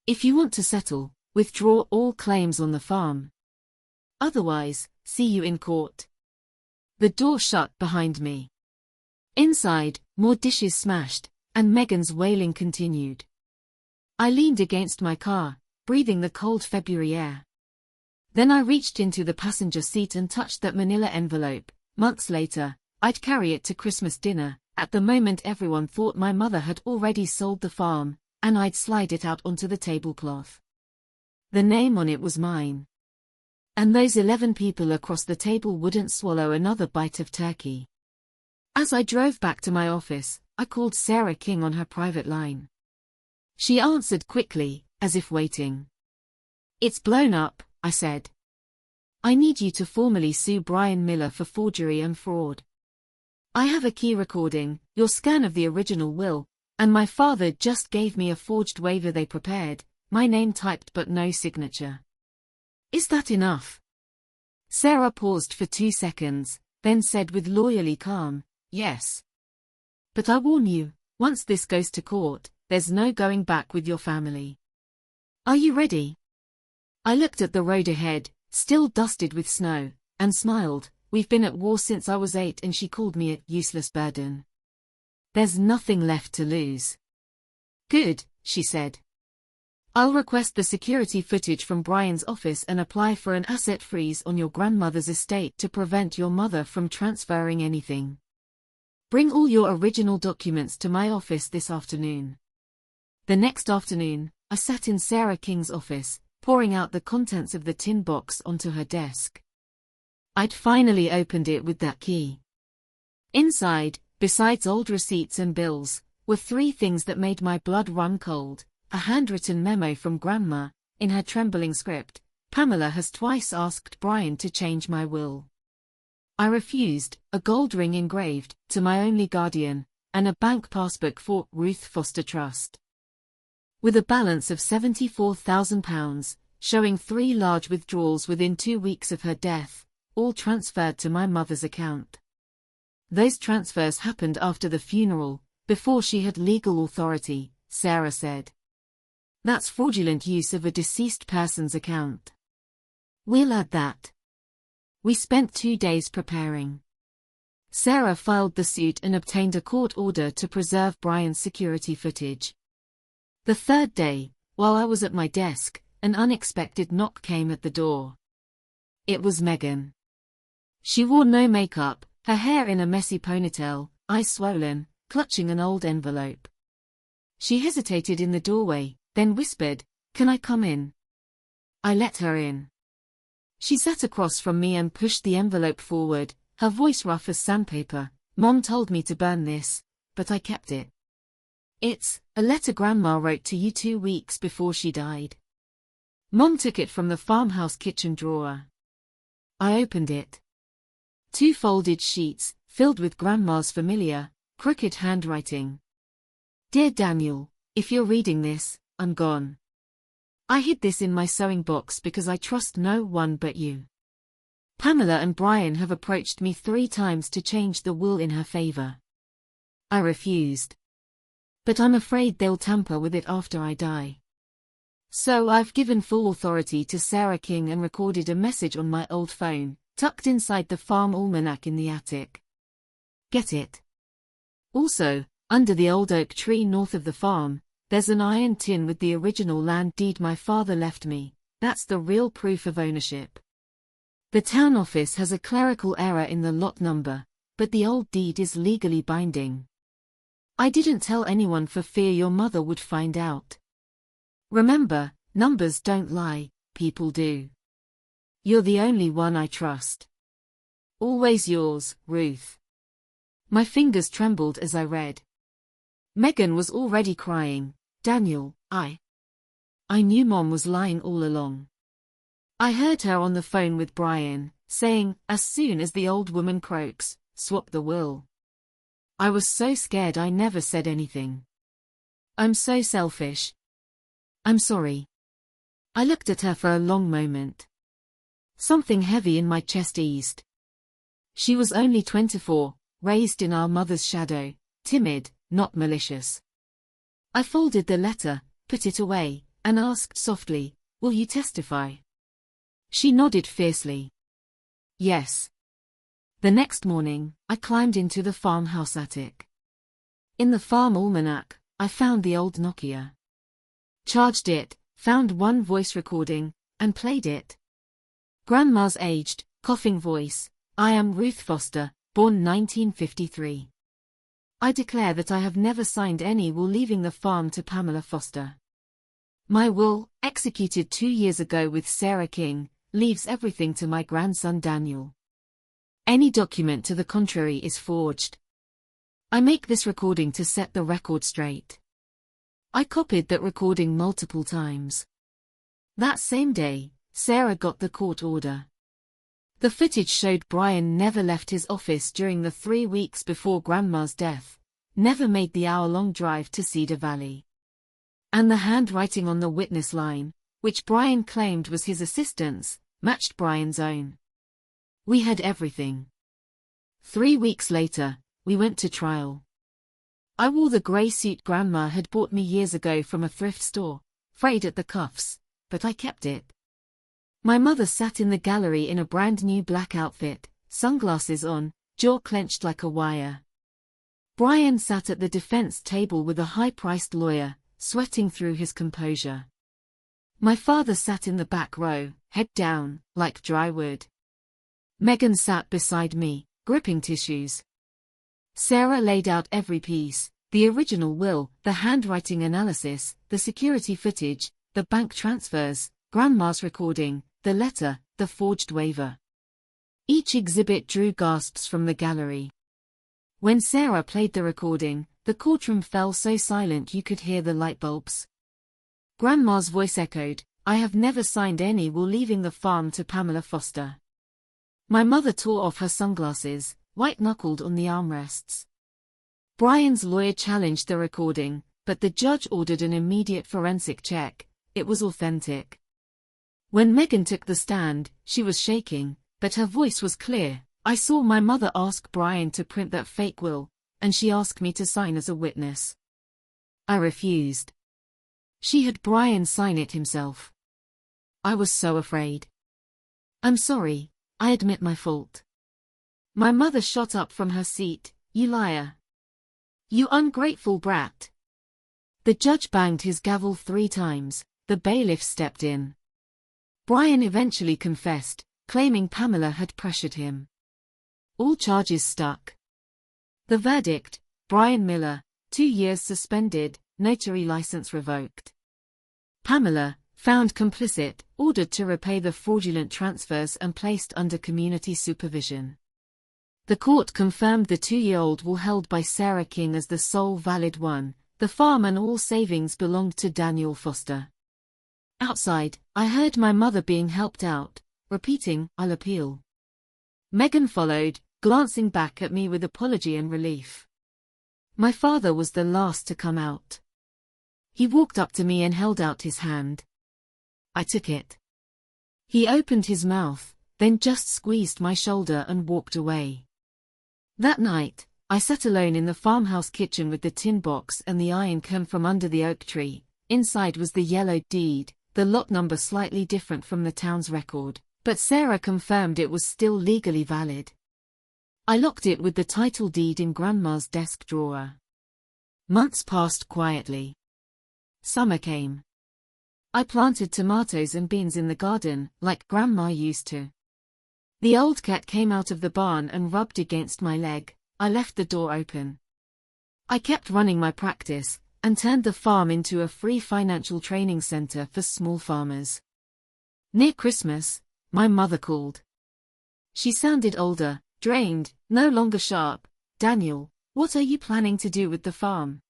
If you want to settle, withdraw all claims on the farm. Otherwise, see you in court." The door shut behind me. Inside, more dishes smashed, and Megan's wailing continued. I leaned against my car, breathing the cold February air. Then I reached into the passenger seat and touched that manila envelope. Months later, I'd carry it to Christmas dinner. At the moment everyone thought my mother had already sold the farm, and I'd slide it out onto the tablecloth. The name on it was mine. And those 11 people across the table wouldn't swallow another bite of turkey. As I drove back to my office, I called Sarah King on her private line. She answered quickly, as if waiting. "It's blown up," I said. "I need you to formally sue Brian Miller for forgery and fraud. I have a key recording, your scan of the original will, and my father just gave me a forged waiver they prepared, my name typed but no signature. Is that enough?" Sarah paused for 2 seconds, then said with lawyerly calm, "Yes. But I warn you, once this goes to court, there's no going back with your family. Are you ready? I looked at the road ahead, still dusted with snow, and smiled. We've been at war since I was 8 and she called me a useless burden. There's nothing left to lose. Good, she said. I'll request the security footage from Brian's office and apply for an asset freeze on your grandmother's estate to prevent your mother from transferring anything. Bring all your original documents to my office this afternoon. The next afternoon, I sat in Sarah King's office, pouring out the contents of the tin box onto her desk. I'd finally opened it with that key. Inside, besides old receipts and bills, were 3 things that made my blood run cold: a handwritten memo from Grandma, in her trembling script. Pamela has twice asked Brian to change my will. I refused, a gold ring engraved, to my only guardian, and a bank passbook for Ruth Foster Trust. With a balance of £74,000, showing 3 large withdrawals within 2 weeks of her death, all transferred to my mother's account. Those transfers happened after the funeral, before she had legal authority, Sarah said. That's fraudulent use of a deceased person's account. We'll add that. We spent 2 days preparing. Sarah filed the suit and obtained a court order to preserve Brian's security footage. The 3rd day, while I was at my desk, an unexpected knock came at the door. It was Megan. She wore no makeup, her hair in a messy ponytail, eyes swollen, clutching an old envelope. She hesitated in the doorway, then whispered, "Can I come in?" I let her in. She sat across from me and pushed the envelope forward, her voice rough as sandpaper. "Mom told me to burn this, but I kept it. It's a letter Grandma wrote to you 2 weeks before she died." Mom took it from the farmhouse kitchen drawer. I opened it. 2 folded sheets, filled with Grandma's familiar, crooked handwriting. "Dear Daniel, if you're reading this, I'm gone. I hid this in my sewing box because I trust no one but you. Pamela and Brian have approached me 3 times to change the will in her favor. I refused. But I'm afraid they'll tamper with it after I die. So I've given full authority to Sarah King and recorded a message on my old phone, tucked inside the farm almanac in the attic. Get it? Also, under the old oak tree north of the farm, there's an iron tin with the original land deed my father left me. That's the real proof of ownership. The town office has a clerical error in the lot number, but the old deed is legally binding. I didn't tell anyone for fear your mother would find out. Remember, numbers don't lie, people do. You're the only one I trust. Always yours, Ruth." My fingers trembled as I read. Megan was already crying. "Daniel, I knew Mom was lying all along. I heard her on the phone with Brian, saying, as soon as the old woman croaks, swap the will. I was so scared I never said anything. I'm so selfish. I'm sorry." I looked at her for a long moment. Something heavy in my chest eased. She was only 24, raised in our mother's shadow, timid, not malicious. I folded the letter, put it away, and asked softly, "Will you testify?" She nodded fiercely. Yes. The next morning, I climbed into the farmhouse attic. In the farm almanac, I found the old Nokia. Charged it, found one voice recording, and played it. Grandma's aged, coughing voice, "I am Ruth Foster, born 1953. I declare that I have never signed any will leaving the farm to Pamela Foster. My will, executed 2 years ago with Sarah King, leaves everything to my grandson Daniel. Any document to the contrary is forged. I make this recording to set the record straight." I copied that recording multiple times. That same day, Sarah got the court order. The footage showed Brian never left his office during the 3 weeks before Grandma's death, never made the hour-long drive to Cedar Valley. And the handwriting on the witness line, which Brian claimed was his assistant's, matched Brian's own. We had everything. 3 weeks later, we went to trial. I wore the grey suit Grandma had bought me years ago from a thrift store, frayed at the cuffs, but I kept it. My mother sat in the gallery in a brand new black outfit, sunglasses on, jaw clenched like a wire. Brian sat at the defense table with a high-priced lawyer, sweating through his composure. My father sat in the back row, head down, like dry wood. Megan sat beside me, gripping tissues. Sarah laid out every piece, the original will, the handwriting analysis, the security footage, the bank transfers, Grandma's recording, the letter, the forged waiver. Each exhibit drew gasps from the gallery. When Sarah played the recording, the courtroom fell so silent you could hear the light bulbs. Grandma's voice echoed, "I have never signed any will leaving the farm to Pamela Foster." My mother tore off her sunglasses, white-knuckled on the armrests. Brian's lawyer challenged the recording, but the judge ordered an immediate forensic check. It was authentic. When Megan took the stand, she was shaking, but her voice was clear. I saw my mother ask Brian to print that fake will, and she asked me to sign as a witness. I refused. She had Brian sign it himself. I was so afraid. "I'm sorry, I admit my fault." My mother shot up from her seat. "You liar. You ungrateful brat." The judge banged his gavel 3 times. The bailiff stepped in. Brian eventually confessed, claiming Pamela had pressured him. All charges stuck. The verdict: Brian Miller, 2 years suspended, notary license revoked. Pamela, found complicit, ordered to repay the fraudulent transfers and placed under community supervision. The court confirmed the 2-year-old will held by Sarah King as the sole valid one. The farm and all savings belonged to Daniel Foster. Outside, I heard my mother being helped out, repeating, "I'll appeal." Megan followed, glancing back at me with apology and relief. My father was the last to come out. He walked up to me and held out his hand. I took it. He opened his mouth, then just squeezed my shoulder and walked away. That night, I sat alone in the farmhouse kitchen with the tin box and the iron come from under the oak tree. Inside was the yellowed deed, the lot number slightly different from the town's record, but Sarah confirmed it was still legally valid. I locked it with the title deed in Grandma's desk drawer. Months passed quietly. Summer came. I planted tomatoes and beans in the garden, like Grandma used to. The old cat came out of the barn and rubbed against my leg. I left the door open. I kept running my practice, and turned the farm into a free financial training center for small farmers. Near Christmas, my mother called. She sounded older, drained, no longer sharp. "Daniel, what are you planning to do with the farm?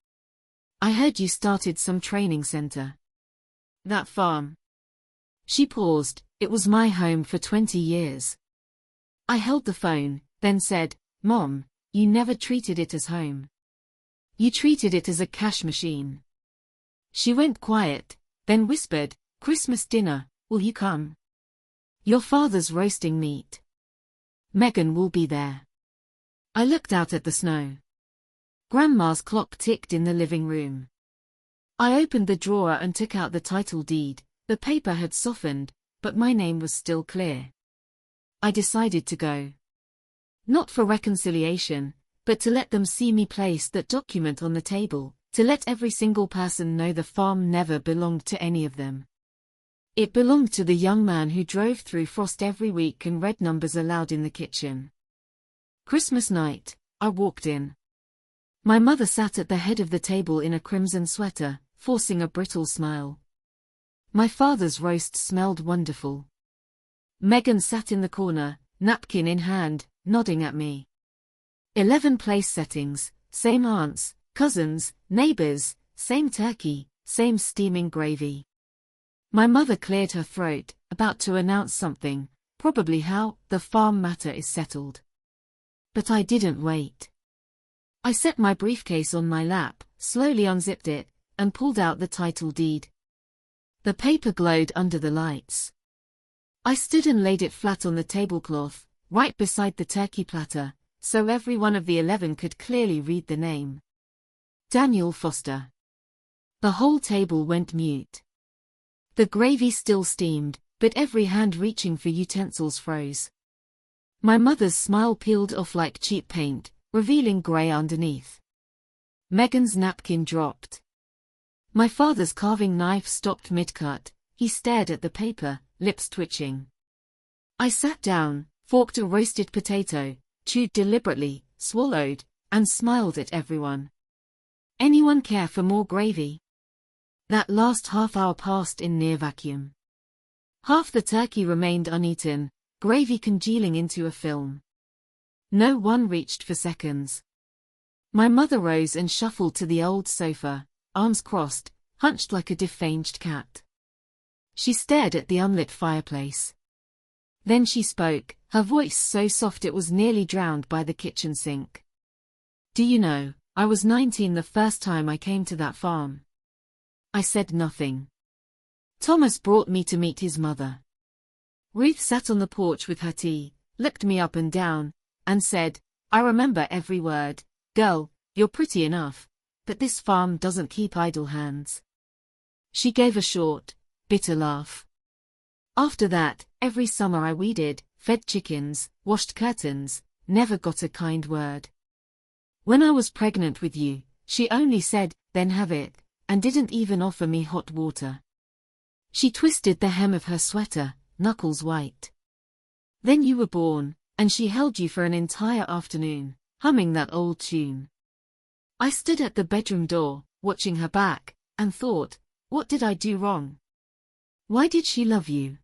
I heard you started some training center." "That farm?" She paused. "It was my home for 20 years. I held the phone, then said, "Mom, you never treated it as home. You treated it as a cash machine." She went quiet, then whispered, "Christmas dinner, will you come? Your father's roasting meat. Megan will be there." I looked out at the snow. Grandma's clock ticked in the living room. I opened the drawer and took out the title deed. The paper had softened, but my name was still clear. I decided to go. Not for reconciliation, but to let them see me place that document on the table, to let every single person know the farm never belonged to any of them. It belonged to the young man who drove through frost every week and read numbers aloud in the kitchen. Christmas night, I walked in. My mother sat at the head of the table in a crimson sweater, forcing a brittle smile. My father's roast smelled wonderful. Megan sat in the corner, napkin in hand, nodding at me. 11 place settings, same aunts, cousins, neighbors, same turkey, same steaming gravy. My mother cleared her throat, about to announce something, probably how the farm matter is settled. But I didn't wait. I set my briefcase on my lap, slowly unzipped it, and pulled out the title deed. The paper glowed under the lights. I stood and laid it flat on the tablecloth, right beside the turkey platter, so every one of the 11 could clearly read the name. Daniel Foster. The whole table went mute. The gravy still steamed, but every hand reaching for utensils froze. My mother's smile peeled off like cheap paint, revealing grey underneath. Megan's napkin dropped. My father's carving knife stopped mid-cut. He stared at the paper, lips twitching. I sat down, forked a roasted potato, chewed deliberately, swallowed, and smiled at everyone. Anyone care for more gravy? That last half hour passed in near vacuum. Half the turkey remained uneaten, gravy congealing into a film. No one reached for seconds. My mother rose and shuffled to the old sofa, arms crossed, hunched like a defanged cat. She stared at the unlit fireplace. Then she spoke, her voice so soft it was nearly drowned by the kitchen sink. Do you know, I was 19 the first time I came to that farm. I said nothing. Thomas brought me to meet his mother. Ruth sat on the porch with her tea, looked me up and down, and said, I remember every word, girl, you're pretty enough, but this farm doesn't keep idle hands. She gave a short, bitter laugh. After that, every summer I weeded, fed chickens, washed curtains, never got a kind word. When I was pregnant with you, she only said, then have it, and didn't even offer me hot water. She twisted the hem of her sweater, knuckles white. Then you were born, and she held you for an entire afternoon, humming that old tune. I stood at the bedroom door, watching her back, and thought, what did I do wrong? Why did she love you?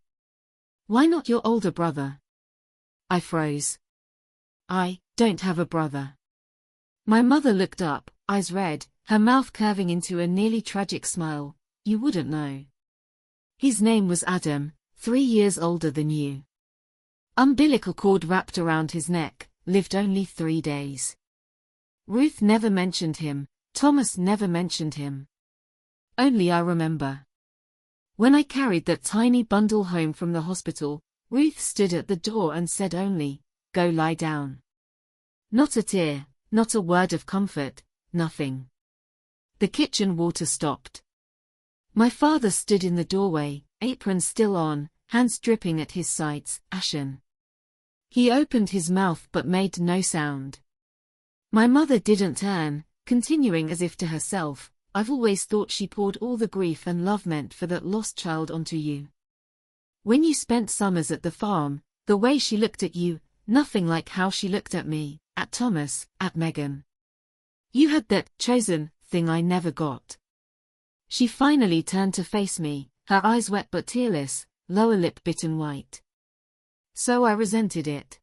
Why not your older brother? I froze. I don't have a brother. My mother looked up, eyes red, her mouth curving into a nearly tragic smile. You wouldn't know. His name was Adam, 3 years older than you. Umbilical cord wrapped around his neck, lived only 3 days. Ruth never mentioned him, Thomas never mentioned him. Only I remember. When I carried that tiny bundle home from the hospital, Ruth stood at the door and said only, go lie down. Not a tear, not a word of comfort, nothing. The kitchen water stopped. My father stood in the doorway, apron still on, hands dripping at his sides, ashen. He opened his mouth but made no sound. My mother didn't turn, continuing as if to herself, I've always thought she poured all the grief and love meant for that lost child onto you. When you spent summers at the farm, the way she looked at you, nothing like how she looked at me, at Thomas, at Megan. You had that chosen thing I never got. She finally turned to face me, her eyes wet but tearless, lower lip bitten white. So I resented it.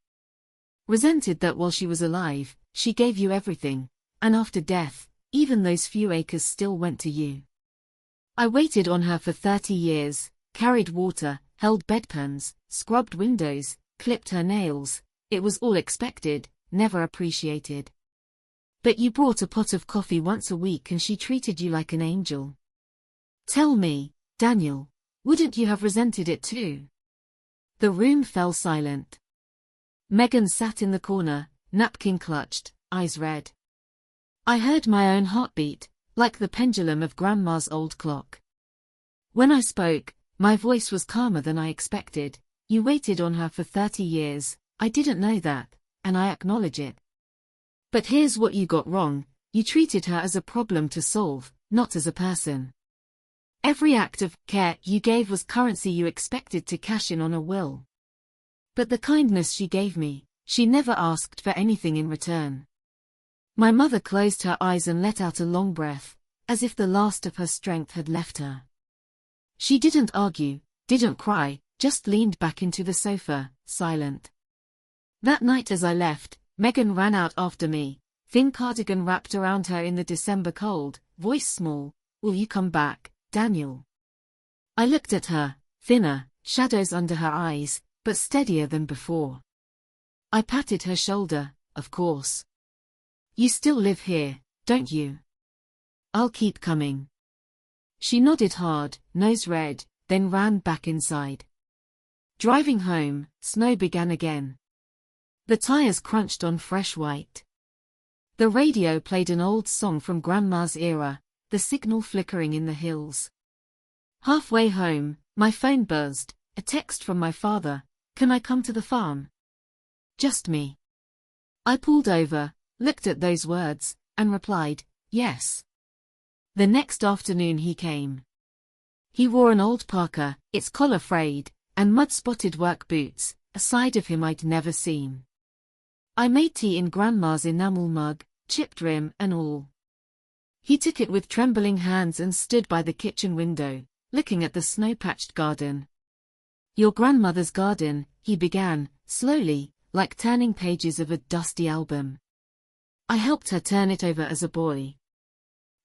Resented that while she was alive, she gave you everything, and after death, even those few acres still went to you. I waited on her for 30 years, carried water, held bedpans, scrubbed windows, clipped her nails. It was all expected, never appreciated. But you brought a pot of coffee once a week and she treated you like an angel. Tell me, Daniel, wouldn't you have resented it too? The room fell silent. Megan sat in the corner, napkin clutched, eyes red. I heard my own heartbeat, like the pendulum of Grandma's old clock. When I spoke, my voice was calmer than I expected. You waited on her for 30 years, I didn't know that, and I acknowledge it. But here's what you got wrong, you treated her as a problem to solve, not as a person. Every act of care you gave was currency you expected to cash in on a will. But the kindness she gave me, she never asked for anything in return. My mother closed her eyes and let out a long breath, as if the last of her strength had left her. She didn't argue, didn't cry, just leaned back into the sofa, silent. That night as I left, Megan ran out after me, thin cardigan wrapped around her in the December cold, voice small, will you come back, Daniel? I looked at her, thinner, shadows under her eyes, but steadier than before. I patted her shoulder, of course. You still live here, don't you? I'll keep coming. She nodded hard, nose red, then ran back inside. Driving home, snow began again. The tires crunched on fresh white. The radio played an old song from Grandma's era, the signal flickering in the hills. Halfway home, My phone buzzed, a text from my father, "Can I come to the farm?" Just me. I pulled over, looked at those words, and replied, "Yes." The next afternoon he came. He wore an old parka, its collar frayed, and mud-spotted work boots, a side of him I'd never seen. I made tea in Grandma's enamel mug, chipped rim and all. He took it with trembling hands and stood by the kitchen window, looking at the snow-patched garden. "Your grandmother's garden," he began, slowly, like turning pages of a dusty album. I helped her turn it over as a boy.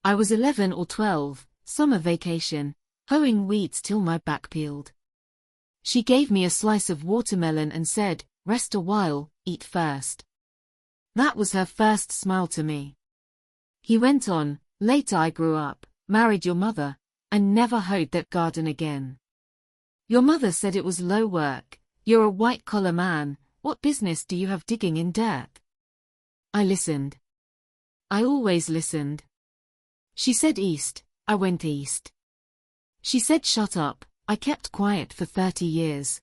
I was 11 or 12, summer vacation, hoeing weeds till my back peeled. She gave me a slice of watermelon and said, "Rest a while, eat first." That was her first smile to me. He went on, "Later I grew up, married your mother, and never hoed that garden again. Your mother said it was low work. You're a white-collar man, what business do you have digging in dirt?" I listened. I always listened. She said east, I went east. She said shut up, I kept quiet for 30 years.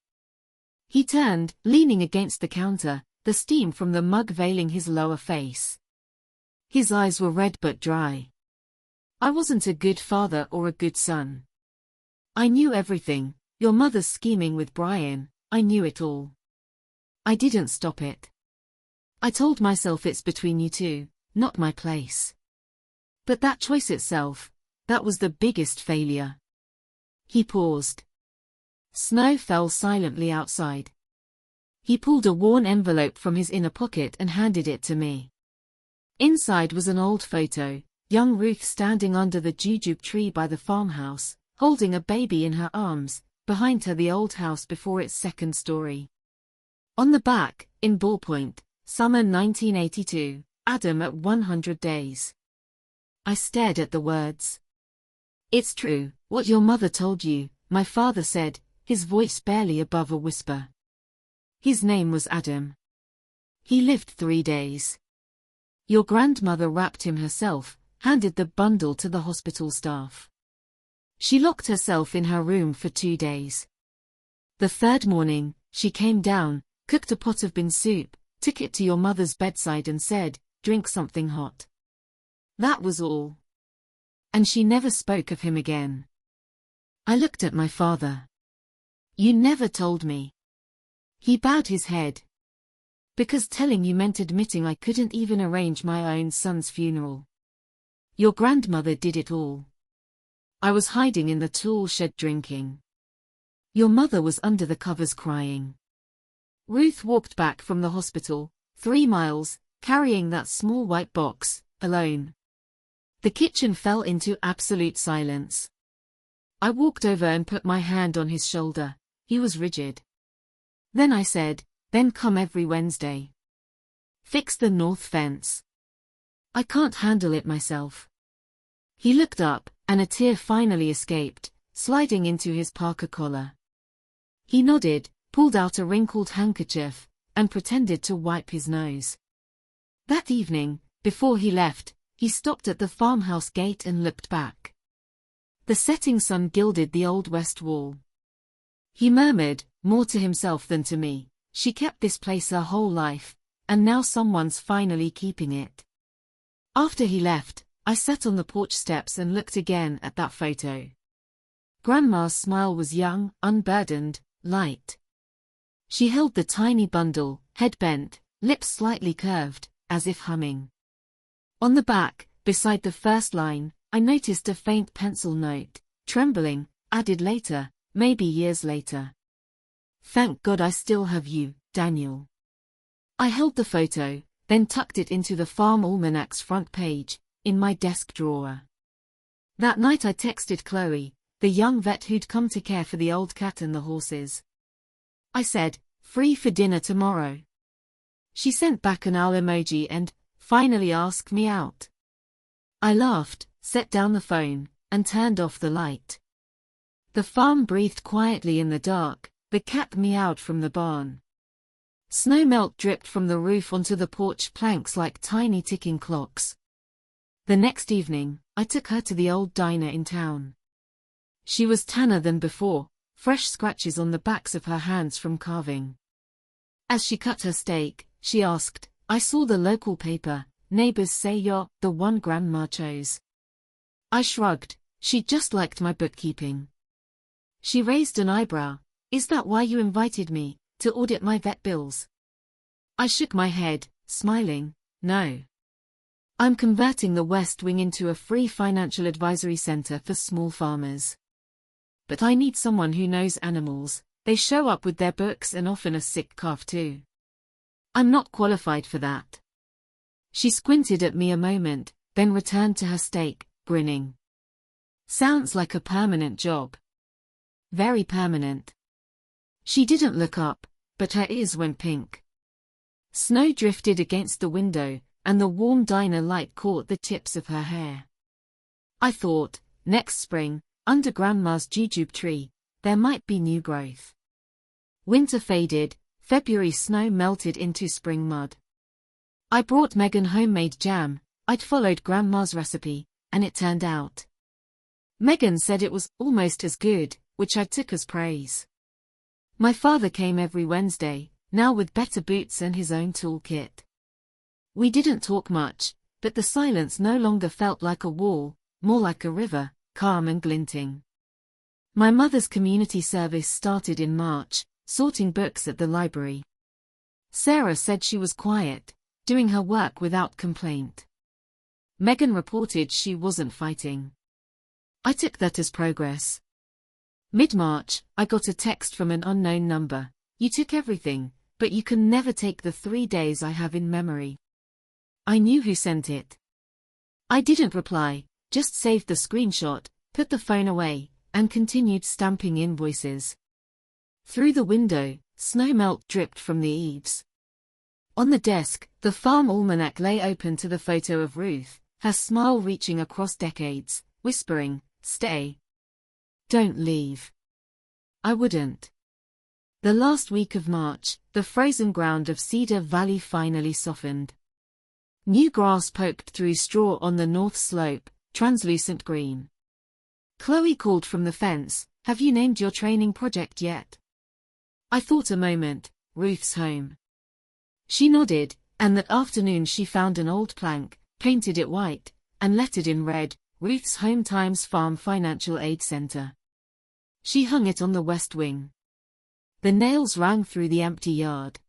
He turned, leaning against the counter, the steam from the mug veiling his lower face. His eyes were red but dry. I wasn't a good father or a good son. I knew everything, your mother's scheming with Brian, I knew it all. I didn't stop it. I told myself it's between you two, not my place. But that choice itself, that was the biggest failure. He paused. Snow fell silently outside. He pulled a worn envelope from his inner pocket and handed it to me. Inside was an old photo, young Ruth standing under the jujube tree by the farmhouse, holding a baby in her arms, behind her the old house before its second story. On the back, in ballpoint, summer 1982, Adam at 100 days. I stared at the words. "It's true, what your mother told you," my father said, his voice barely above a whisper. His name was Adam. He lived 3 days. Your grandmother wrapped him herself, handed the bundle to the hospital staff. She locked herself in her room for 2 days. The third morning, she came down, cooked a pot of bean soup, took it to your mother's bedside and said, "Drink something hot." That was all. And she never spoke of him again. I looked at my father. "You never told me." He bowed his head. "Because telling you meant admitting I couldn't even arrange my own son's funeral. Your grandmother did it all. I was hiding in the tool shed drinking. Your mother was under the covers crying." Ruth walked back from the hospital, 3 miles, carrying that small white box, alone. The kitchen fell into absolute silence. I walked over and put my hand on his shoulder. He was rigid. Then I said, "Then come every Wednesday. Fix the north fence. I can't handle it myself." He looked up, and a tear finally escaped, sliding into his parka collar. He nodded, pulled out a wrinkled handkerchief, and pretended to wipe his nose. That evening, before he left, he stopped at the farmhouse gate and looked back. The setting sun gilded the old west wall. He murmured, more to himself than to me, "She kept this place her whole life, and now someone's finally keeping it." After he left, I sat on the porch steps and looked again at that photo. Grandma's smile was young, unburdened, light. She held the tiny bundle, head bent, lips slightly curved, as if humming. On the back, beside the first line, I noticed a faint pencil note, trembling, added later, maybe years later. "Thank God I still have you, Daniel." I held the photo, then tucked it into the farm almanac's front page, in my desk drawer. That night I texted Chloe, the young vet who'd come to care for the old cat and the horses. I said, "Free for dinner tomorrow." She sent back an owl emoji and, finally asked me out. I laughed, set down the phone, and turned off the light. The farm breathed quietly in the dark, the cat meowed from the barn. Snow melt dripped from the roof onto the porch planks like tiny ticking clocks. The next evening, I took her to the old diner in town. She was tanner than before, fresh scratches on the backs of her hands from carving. As she cut her steak, she asked, "I saw the local paper, neighbors say you're the one Grandma chose." I shrugged, she just liked my bookkeeping. She raised an eyebrow. "Is that why you invited me, to audit my vet bills?" I shook my head, smiling. "No. I'm converting the West Wing into a free financial advisory center for small farmers. But I need someone who knows animals. They show up with their books and often a sick calf too. I'm not qualified for that." She squinted at me a moment, then returned to her steak, grinning. "Sounds like a permanent job." "Very permanent." She didn't look up, but her ears went pink. Snow drifted against the window, and the warm diner light caught the tips of her hair. I thought, next spring, under Grandma's jujube tree, there might be new growth. Winter faded, February snow melted into spring mud. I brought Megan homemade jam. I'd followed Grandma's recipe, and it turned out. Megan said it was almost as good, which I took as praise. My father came every Wednesday, now with better boots and his own toolkit. We didn't talk much, but the silence no longer felt like a wall, more like a river, calm and glinting. My mother's community service started in March, sorting books at the library. Sarah said she was quiet, doing her work without complaint. Megan reported she wasn't fighting. I took that as progress. Mid-March, I got a text from an unknown number. "You took everything, but you can never take the 3 days I have in memory." I knew who sent it. I didn't reply, just saved the screenshot, put the phone away, and continued stamping invoices. Through the window, snow melt dripped from the eaves. On the desk, the farm almanac lay open to the photo of Ruth, her smile reaching across decades, whispering, "Stay. Don't leave." I wouldn't. The last week of March, the frozen ground of Cedar Valley finally softened. New grass poked through straw on the north slope, translucent green. Chloe called from the fence, "Have you named your training project yet?" I thought a moment. Ruth's home. She nodded, and that afternoon she found an old plank, painted it white, and lettered in red, "Ruth's Home Times Farm Financial Aid Center." She hung it on the west wing. The nails rang through the empty yard.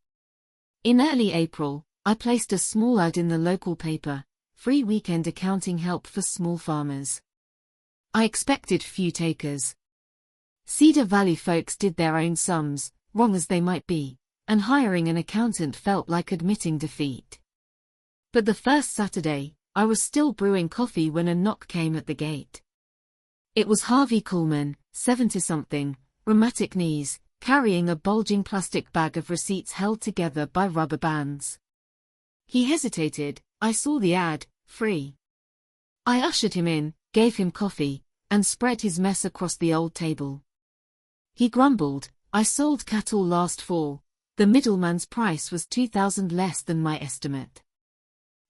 In early April, I placed a small ad in the local paper, "Free weekend accounting help for small farmers." I expected few takers. Cedar Valley folks did their own sums, wrong as they might be, and hiring an accountant felt like admitting defeat. But the first Saturday, I was still brewing coffee when a knock came at the gate. It was Harvey Coleman, 70-something, rheumatic knees, carrying a bulging plastic bag of receipts held together by rubber bands. He hesitated. I saw the ad, "Free." I ushered him in, gave him coffee, and spread his mess across the old table. He grumbled, "I sold cattle last fall. The middleman's price was $2,000 less than my estimate.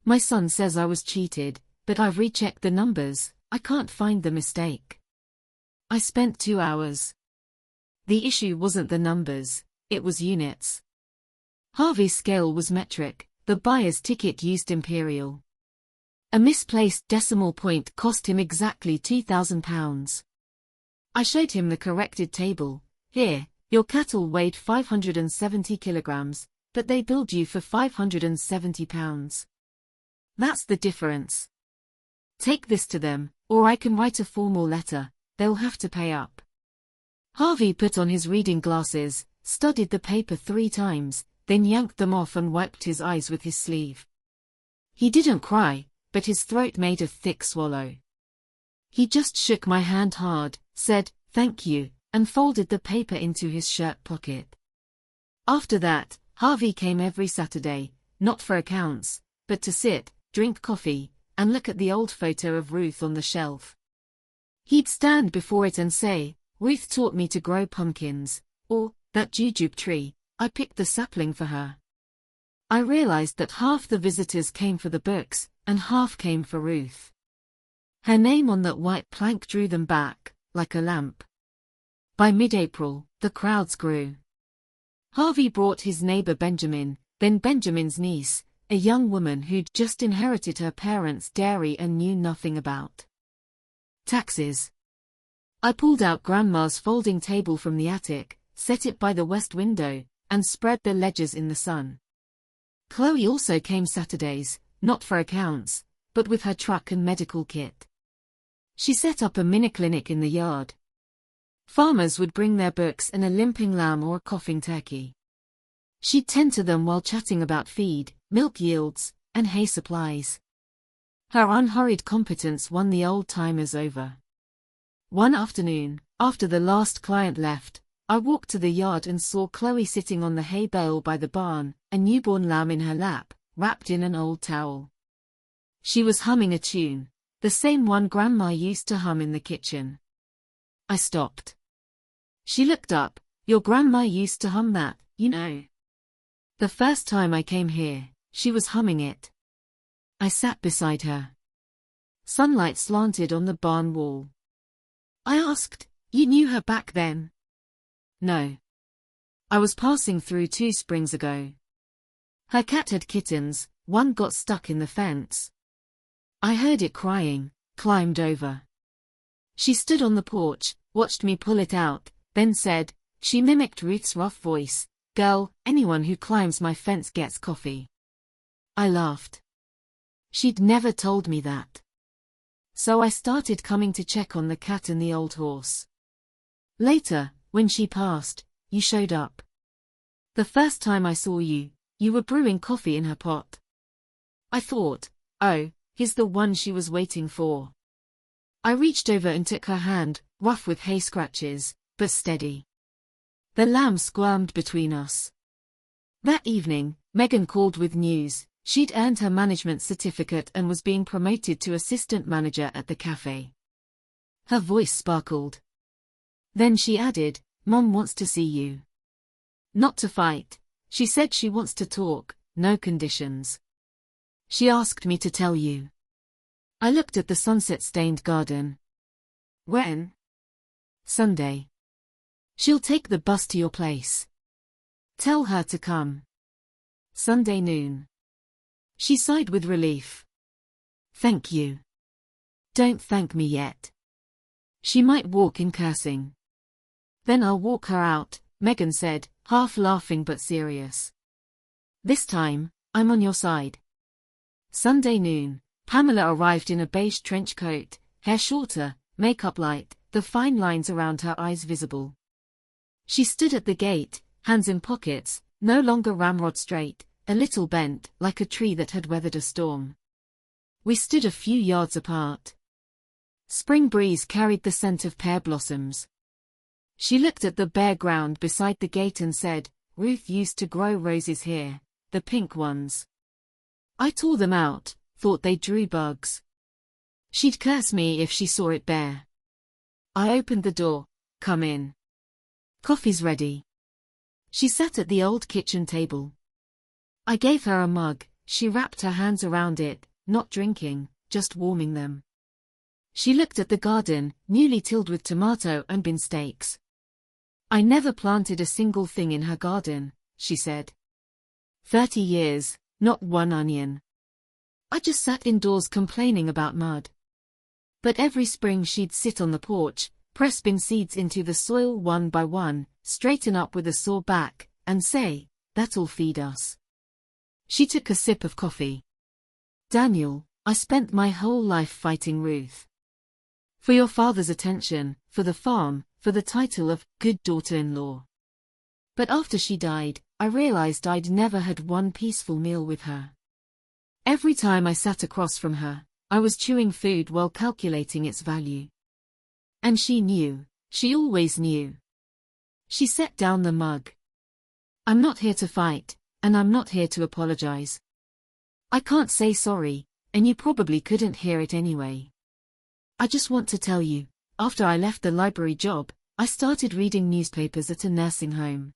My son says I was cheated, but I've rechecked the numbers. I can't find the mistake." I spent 2 hours. The issue wasn't the numbers, it was units. Harvey's scale was metric, the buyer's ticket used imperial. A misplaced decimal point cost him exactly £2,000. I showed him the corrected table. "Here, your cattle weighed 570 kilograms, but they billed you for £570. That's the difference. Take this to them, or I can write a formal letter. They'll have to pay up." Harvey put on his reading glasses, studied the paper 3 times, then yanked them off and wiped his eyes with his sleeve. He didn't cry, but his throat made a thick swallow. He just shook my hand hard, said, "Thank you," and folded the paper into his shirt pocket. After that, Harvey came every Saturday, not for accounts, but to sit, drink coffee, and look at the old photo of Ruth on the shelf. He'd stand before it and say, "Ruth taught me to grow pumpkins," or, "That jujube tree, I picked the sapling for her." I realized that half the visitors came for the books, and half came for Ruth. Her name on that white plank drew them back, like a lamp. By mid-April, the crowds grew. Harvey brought his neighbor Benjamin, then Benjamin's niece, a young woman who'd just inherited her parents' dairy and knew nothing about taxes. I pulled out Grandma's folding table from the attic, set it by the west window, and spread the ledgers in the sun. Chloe also came Saturdays, not for accounts, but with her truck and medical kit. She set up a mini-clinic in the yard. Farmers would bring their books and a limping lamb or a coughing turkey. She'd tend to them while chatting about feed, milk yields, and hay supplies. Her unhurried competence won the old-timers over. One afternoon, after the last client left, I walked to the yard and saw Chloe sitting on the hay bale by the barn, a newborn lamb in her lap, wrapped in an old towel. She was humming a tune, the same one Grandma used to hum in the kitchen. I stopped. She looked up. Your grandma used to hum that, you know. The first time I came here, she was humming it. I sat beside her. Sunlight slanted on the barn wall. I asked, you knew her back then? No. I was passing through 2 springs ago. Her cat had kittens, one got stuck in the fence. I heard it crying, climbed over. She stood on the porch, watched me pull it out, then said, she mimicked Ruth's rough voice, girl, anyone who climbs my fence gets coffee. I laughed. She'd never told me that. So I started coming to check on the cat and the old horse. Later, when she passed, you showed up. The first time I saw you, you were brewing coffee in her pot. I thought, oh, he's the one she was waiting for. I reached over and took her hand, rough with hay scratches, but steady. The lamb squirmed between us. That evening, Megan called with news. She'd earned her management certificate and was being promoted to assistant manager at the cafe. Her voice sparkled. Then she added, Mom wants to see you. Not to fight. She said she wants to talk, no conditions. She asked me to tell you. I looked at the sunset-stained garden. When? Sunday. She'll take the bus to your place. Tell her to come. Sunday noon. She sighed with relief. Thank you. Don't thank me yet. She might walk in cursing. Then I'll walk her out, Megan said, half laughing but serious. This time, I'm on your side. Sunday noon. Pamela arrived in a beige trench coat, hair shorter, makeup light, the fine lines around her eyes visible. She stood at the gate, hands in pockets, no longer ramrod straight, a little bent, like a tree that had weathered a storm. We stood a few yards apart. Spring breeze carried the scent of pear blossoms. She looked at the bare ground beside the gate and said, Ruth used to grow roses here, the pink ones. I tore them out, thought they drew bugs. She'd curse me if she saw it bare. I opened the door. Come in. Coffee's ready. She sat at the old kitchen table. I gave her a mug. She wrapped her hands around it, not drinking, just warming them. She looked at the garden, newly tilled with tomato and bean stakes. I never planted a single thing in her garden, she said. 30 years, not one onion. I just sat indoors complaining about mud. But every spring she'd sit on the porch, press bean seeds into the soil one by one, straighten up with a sore back, and say, that'll feed us. She took a sip of coffee. Daniel, I spent my whole life fighting Ruth. For your father's attention, for the farm, for the title of good daughter-in-law. But after she died, I realized I'd never had one peaceful meal with her. Every time I sat across from her, I was chewing food while calculating its value. And she knew, she always knew. She set down the mug. I'm not here to fight, and I'm not here to apologize. I can't say sorry, and you probably couldn't hear it anyway. I just want to tell you, after I left the library job, I started reading newspapers at a nursing home.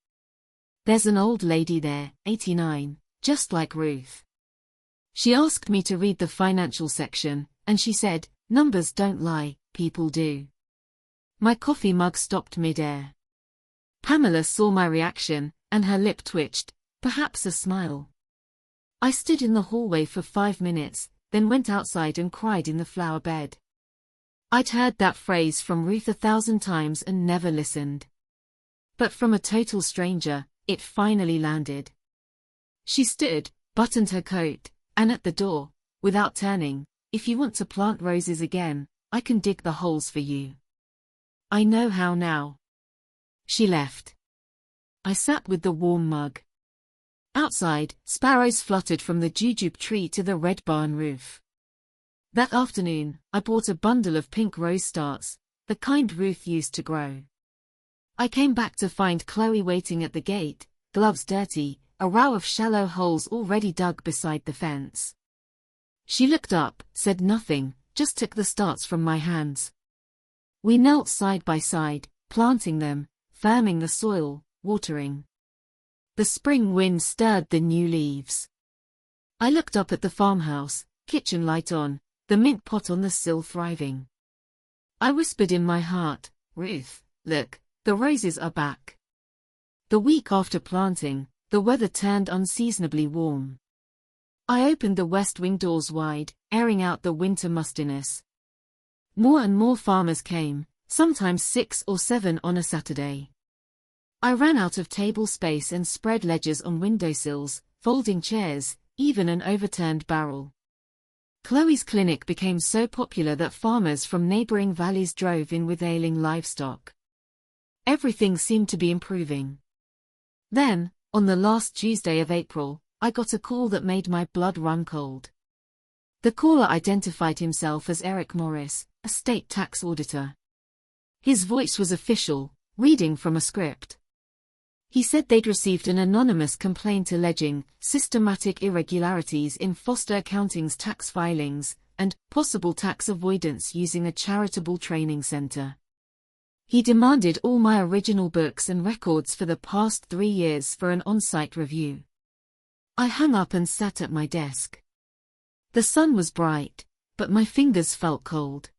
There's an old lady there, 89, just like Ruth. She asked me to read the financial section, and she said, numbers don't lie, people do. My coffee mug stopped mid-air. Pamela saw my reaction, and her lip twitched, perhaps a smile. I stood in the hallway for 5 minutes, then went outside and cried in the flower bed. I'd heard that phrase from Ruth 1,000 times and never listened. But from a total stranger, it finally landed. She stood, buttoned her coat, and at the door, without turning, "If you want to plant roses again, I can dig the holes for you. I know how now." She left. I sat with the warm mug. Outside, sparrows fluttered from the jujube tree to the red barn roof. That afternoon, I bought a bundle of pink rose starts, the kind Ruth used to grow. I came back to find Chloe waiting at the gate, gloves dirty, a row of shallow holes already dug beside the fence. She looked up, said nothing, just took the starts from my hands. We knelt side by side, planting them, firming the soil, watering. The spring wind stirred the new leaves. I looked up at the farmhouse, kitchen light on, the mint pot on the sill thriving. I whispered in my heart, "Ruth, look, the roses are back." The week after planting, the weather turned unseasonably warm. I opened the west wing doors wide, airing out the winter mustiness. More and more farmers came, sometimes 6 or 7 on a Saturday. I ran out of table space and spread ledgers on windowsills, folding chairs, even an overturned barrel. Chloe's clinic became so popular that farmers from neighboring valleys drove in with ailing livestock. Everything seemed to be improving. Then, on the last Tuesday of April, I got a call that made my blood run cold. The caller identified himself as Eric Morris, a state tax auditor. His voice was official, reading from a script. He said they'd received an anonymous complaint alleging systematic irregularities in Foster Accounting's tax filings and possible tax avoidance using a charitable training center. He demanded all my original books and records for the past 3 years for an on-site review. I hung up and sat at my desk. The sun was bright, but my fingers felt cold.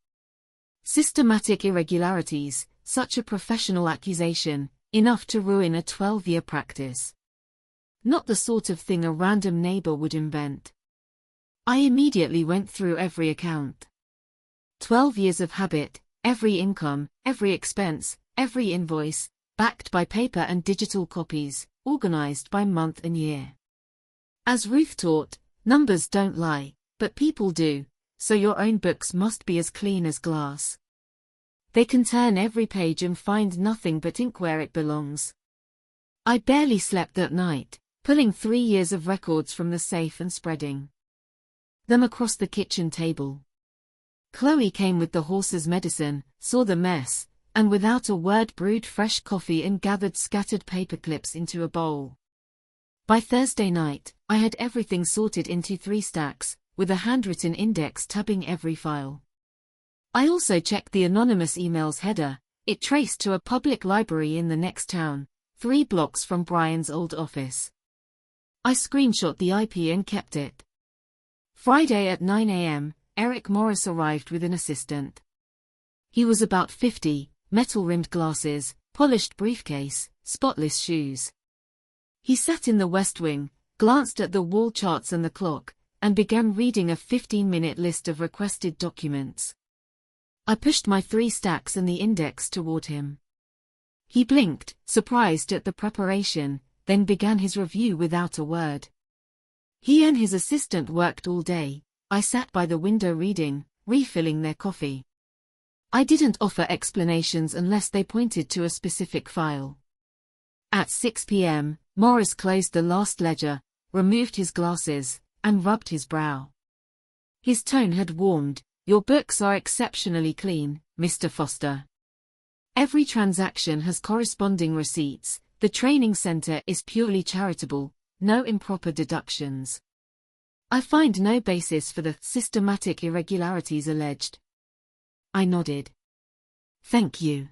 Systematic irregularities, such a professional accusation, enough to ruin a 12-year practice. Not the sort of thing a random neighbor would invent. I immediately went through every account. 12 years of habit, every income, every expense, every invoice, backed by paper and digital copies, organized by month and year. As Ruth taught, numbers don't lie, but people do, so your own books must be as clean as glass. They can turn every page and find nothing but ink where it belongs. I barely slept that night, pulling 3 years of records from the safe and spreading them across the kitchen table. Chloe came with the horse's medicine, saw the mess, and without a word brewed fresh coffee and gathered scattered paper clips into a bowl. By Thursday night, I had everything sorted into 3 stacks, with a handwritten index tabbing every file. I also checked the anonymous email's header. It traced to a public library in the next town, 3 blocks from Brian's old office. I screenshot the IP and kept it. Friday at 9 a.m., Eric Morris arrived with an assistant. He was about 50, metal-rimmed glasses, polished briefcase, spotless shoes. He sat in the West Wing, glanced at the wall charts and the clock, and began reading a 15-minute list of requested documents. I pushed my 3 stacks and the index toward him. He blinked, surprised at the preparation, then began his review without a word. He and his assistant worked all day. I sat by the window reading, refilling their coffee. I didn't offer explanations unless they pointed to a specific file. At 6 p.m., Morris closed the last ledger, removed his glasses, and rubbed his brow. His tone had warmed. "Your books are exceptionally clean, Mr. Foster. Every transaction has corresponding receipts. The training center is purely charitable, no improper deductions. I find no basis for the systematic irregularities alleged." I nodded. "Thank you.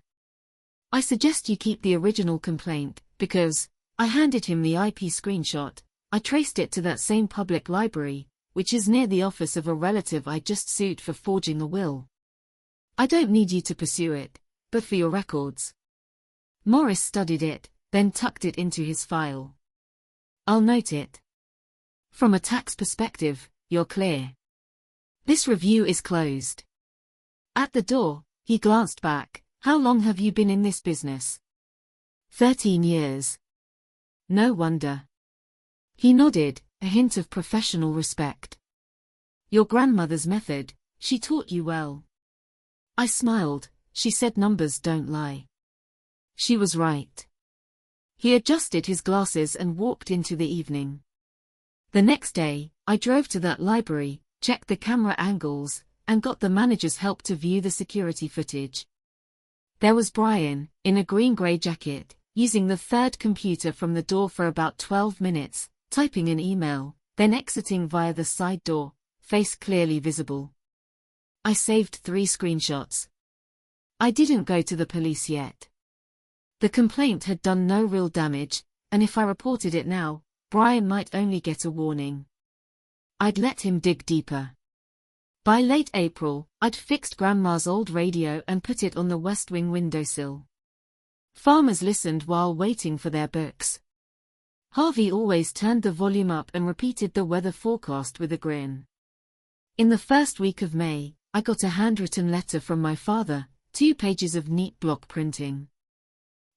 I suggest you keep the original complaint, because," I handed him the IP screenshot, "I traced it to that same public library, which is near the office of a relative I just sued for forging a will. I don't need you to pursue it. but for your records. Morris studied it, then tucked it into his file. I'll note it. From a tax perspective, you're clear. This review is closed. At the door, he glanced back. How long have you been in this business? 13 years. No wonder. He nodded, a hint of professional respect. Your grandmother's method, she taught you well. I smiled. She said numbers don't lie. She was right. He adjusted his glasses and walked into the evening. The next day, I drove to that library, checked the camera angles, and got the manager's help to view the security footage. There was Brian, in a green-grey jacket, using the third computer from the door for about 12 minutes, typing an email, then exiting via the side door, face clearly visible. I saved 3 screenshots. I didn't go to the police yet. The complaint had done no real damage, and if I reported it now, Brian might only get a warning. I'd let him dig deeper. By late April, I'd fixed Grandma's old radio and put it on the West Wing windowsill. Farmers listened while waiting for their books. Harvey always turned the volume up and repeated the weather forecast with a grin. In the first week of May, I got a handwritten letter from my father, 2 pages of neat block printing.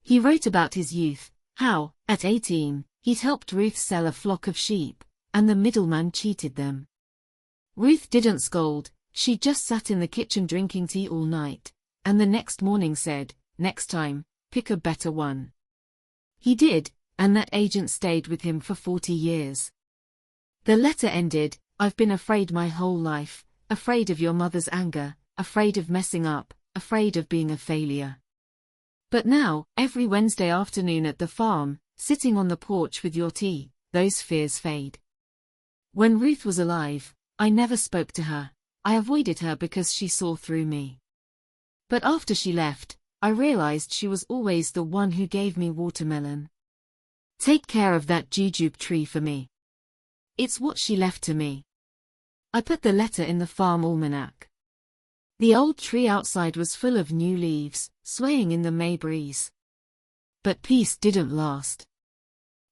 He wrote about his youth, how, at 18, he'd helped Ruth sell a flock of sheep, and the middleman cheated them. Ruth didn't scold, she just sat in the kitchen drinking tea all night, and the next morning said, next time, pick a better one. He did, and that agent stayed with him for 40 years. The letter ended, I've been afraid my whole life, afraid of your mother's anger, afraid of messing up, afraid of being a failure. But now, every Wednesday afternoon at the farm, sitting on the porch with your tea, those fears fade. When Ruth was alive, I never spoke to her. I avoided her because she saw through me. But after she left, I realized she was always the one who gave me watermelon. Take care of that jujube tree for me. It's what she left to me. I put the letter in the farm almanac. The old tree outside was full of new leaves, swaying in the May breeze. But peace didn't last.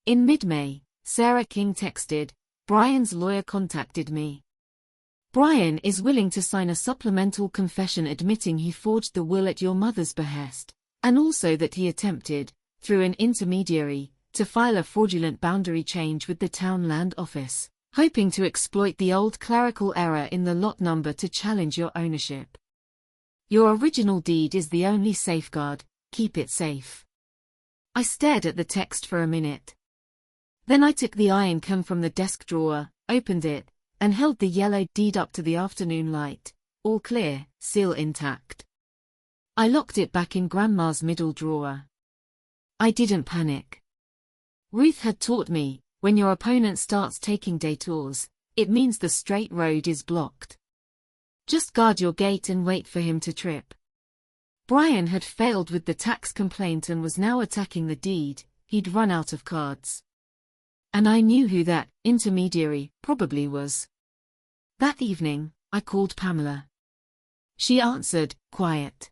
In mid-May, Sarah King texted, Brian's lawyer contacted me. Brian is willing to sign a supplemental confession admitting he forged the will at your mother's behest, and also that he attempted, through an intermediary, to file a fraudulent boundary change with the town land office, hoping to exploit the old clerical error in the lot number to challenge your ownership. Your original deed is the only safeguard, keep it safe. I stared at the text for a minute. Then I took the iron can from the desk drawer, opened it, and held the yellow deed up to the afternoon light. All clear, seal intact. I locked it back in Grandma's middle drawer. I didn't panic. Ruth had taught me, when your opponent starts taking detours, it means the straight road is blocked. Just guard your gate and wait for him to trip. Brian had failed with the tax complaint and was now attacking the deed. He'd run out of cards. And I knew who that intermediary probably was. That evening, I called Pamela. She answered, quiet.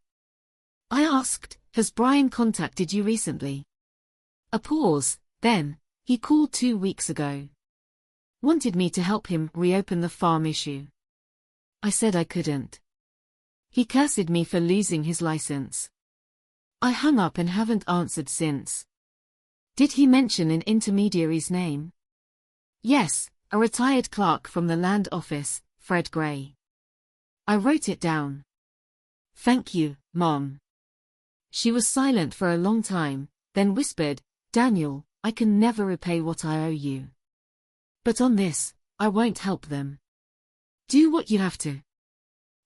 I asked, has Brian contacted you recently? A pause, then, he called 2 weeks ago. Wanted me to help him reopen the farm issue. I said I couldn't. He cursed me for losing his license. I hung up and haven't answered since. Did he mention an intermediary's name? Yes, a retired clerk from the land office, Fred Gray. I wrote it down. Thank you, Mom. She was silent for a long time, then whispered, Daniel, I can never repay what I owe you. But on this, I won't help them. Do what you have to.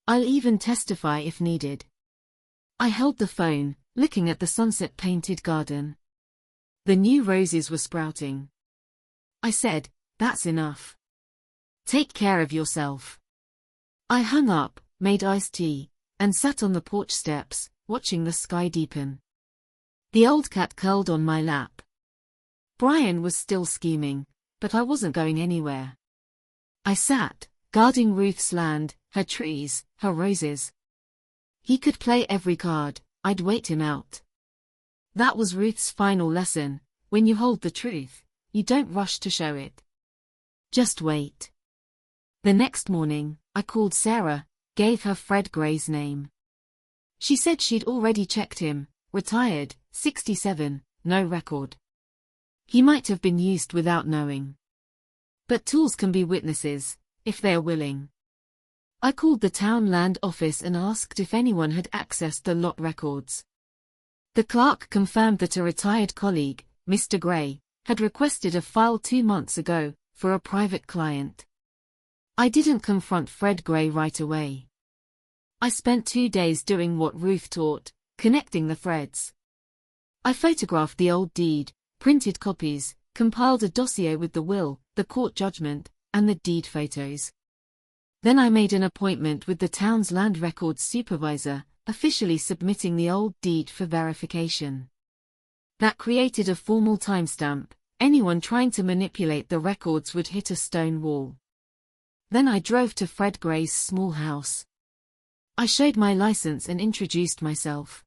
I'll even testify if needed. I held the phone, looking at the sunset-painted garden. The new roses were sprouting. I said, that's enough. Take care of yourself. I hung up, made iced tea, and sat on the porch steps, watching the sky deepen. The old cat curled on my lap. Brian was still scheming, but I wasn't going anywhere. I sat, guarding Ruth's land, her trees, her roses. He could play every card, I'd wait him out. That was Ruth's final lesson: when you hold the truth, you don't rush to show it. Just wait. The next morning, I called Sarah, gave her Fred Gray's name. She said she'd already checked him, retired, 67, no record. He might have been used without knowing. But tools can be witnesses, if they are willing. I called the town land office and asked if anyone had accessed the lot records. The clerk confirmed that a retired colleague, Mr. Gray, had requested a file 2 months ago, for a private client. I didn't confront Fred Gray right away. I spent 2 days doing what Ruth taught, connecting the threads. I photographed the old deed, printed copies, compiled a dossier with the will, the court judgment, and the deed photos. Then I made an appointment with the town's land records supervisor, officially submitting the old deed for verification. That created a formal timestamp. Anyone trying to manipulate the records would hit a stone wall. Then I drove to Fred Gray's small house. I showed my license and introduced myself.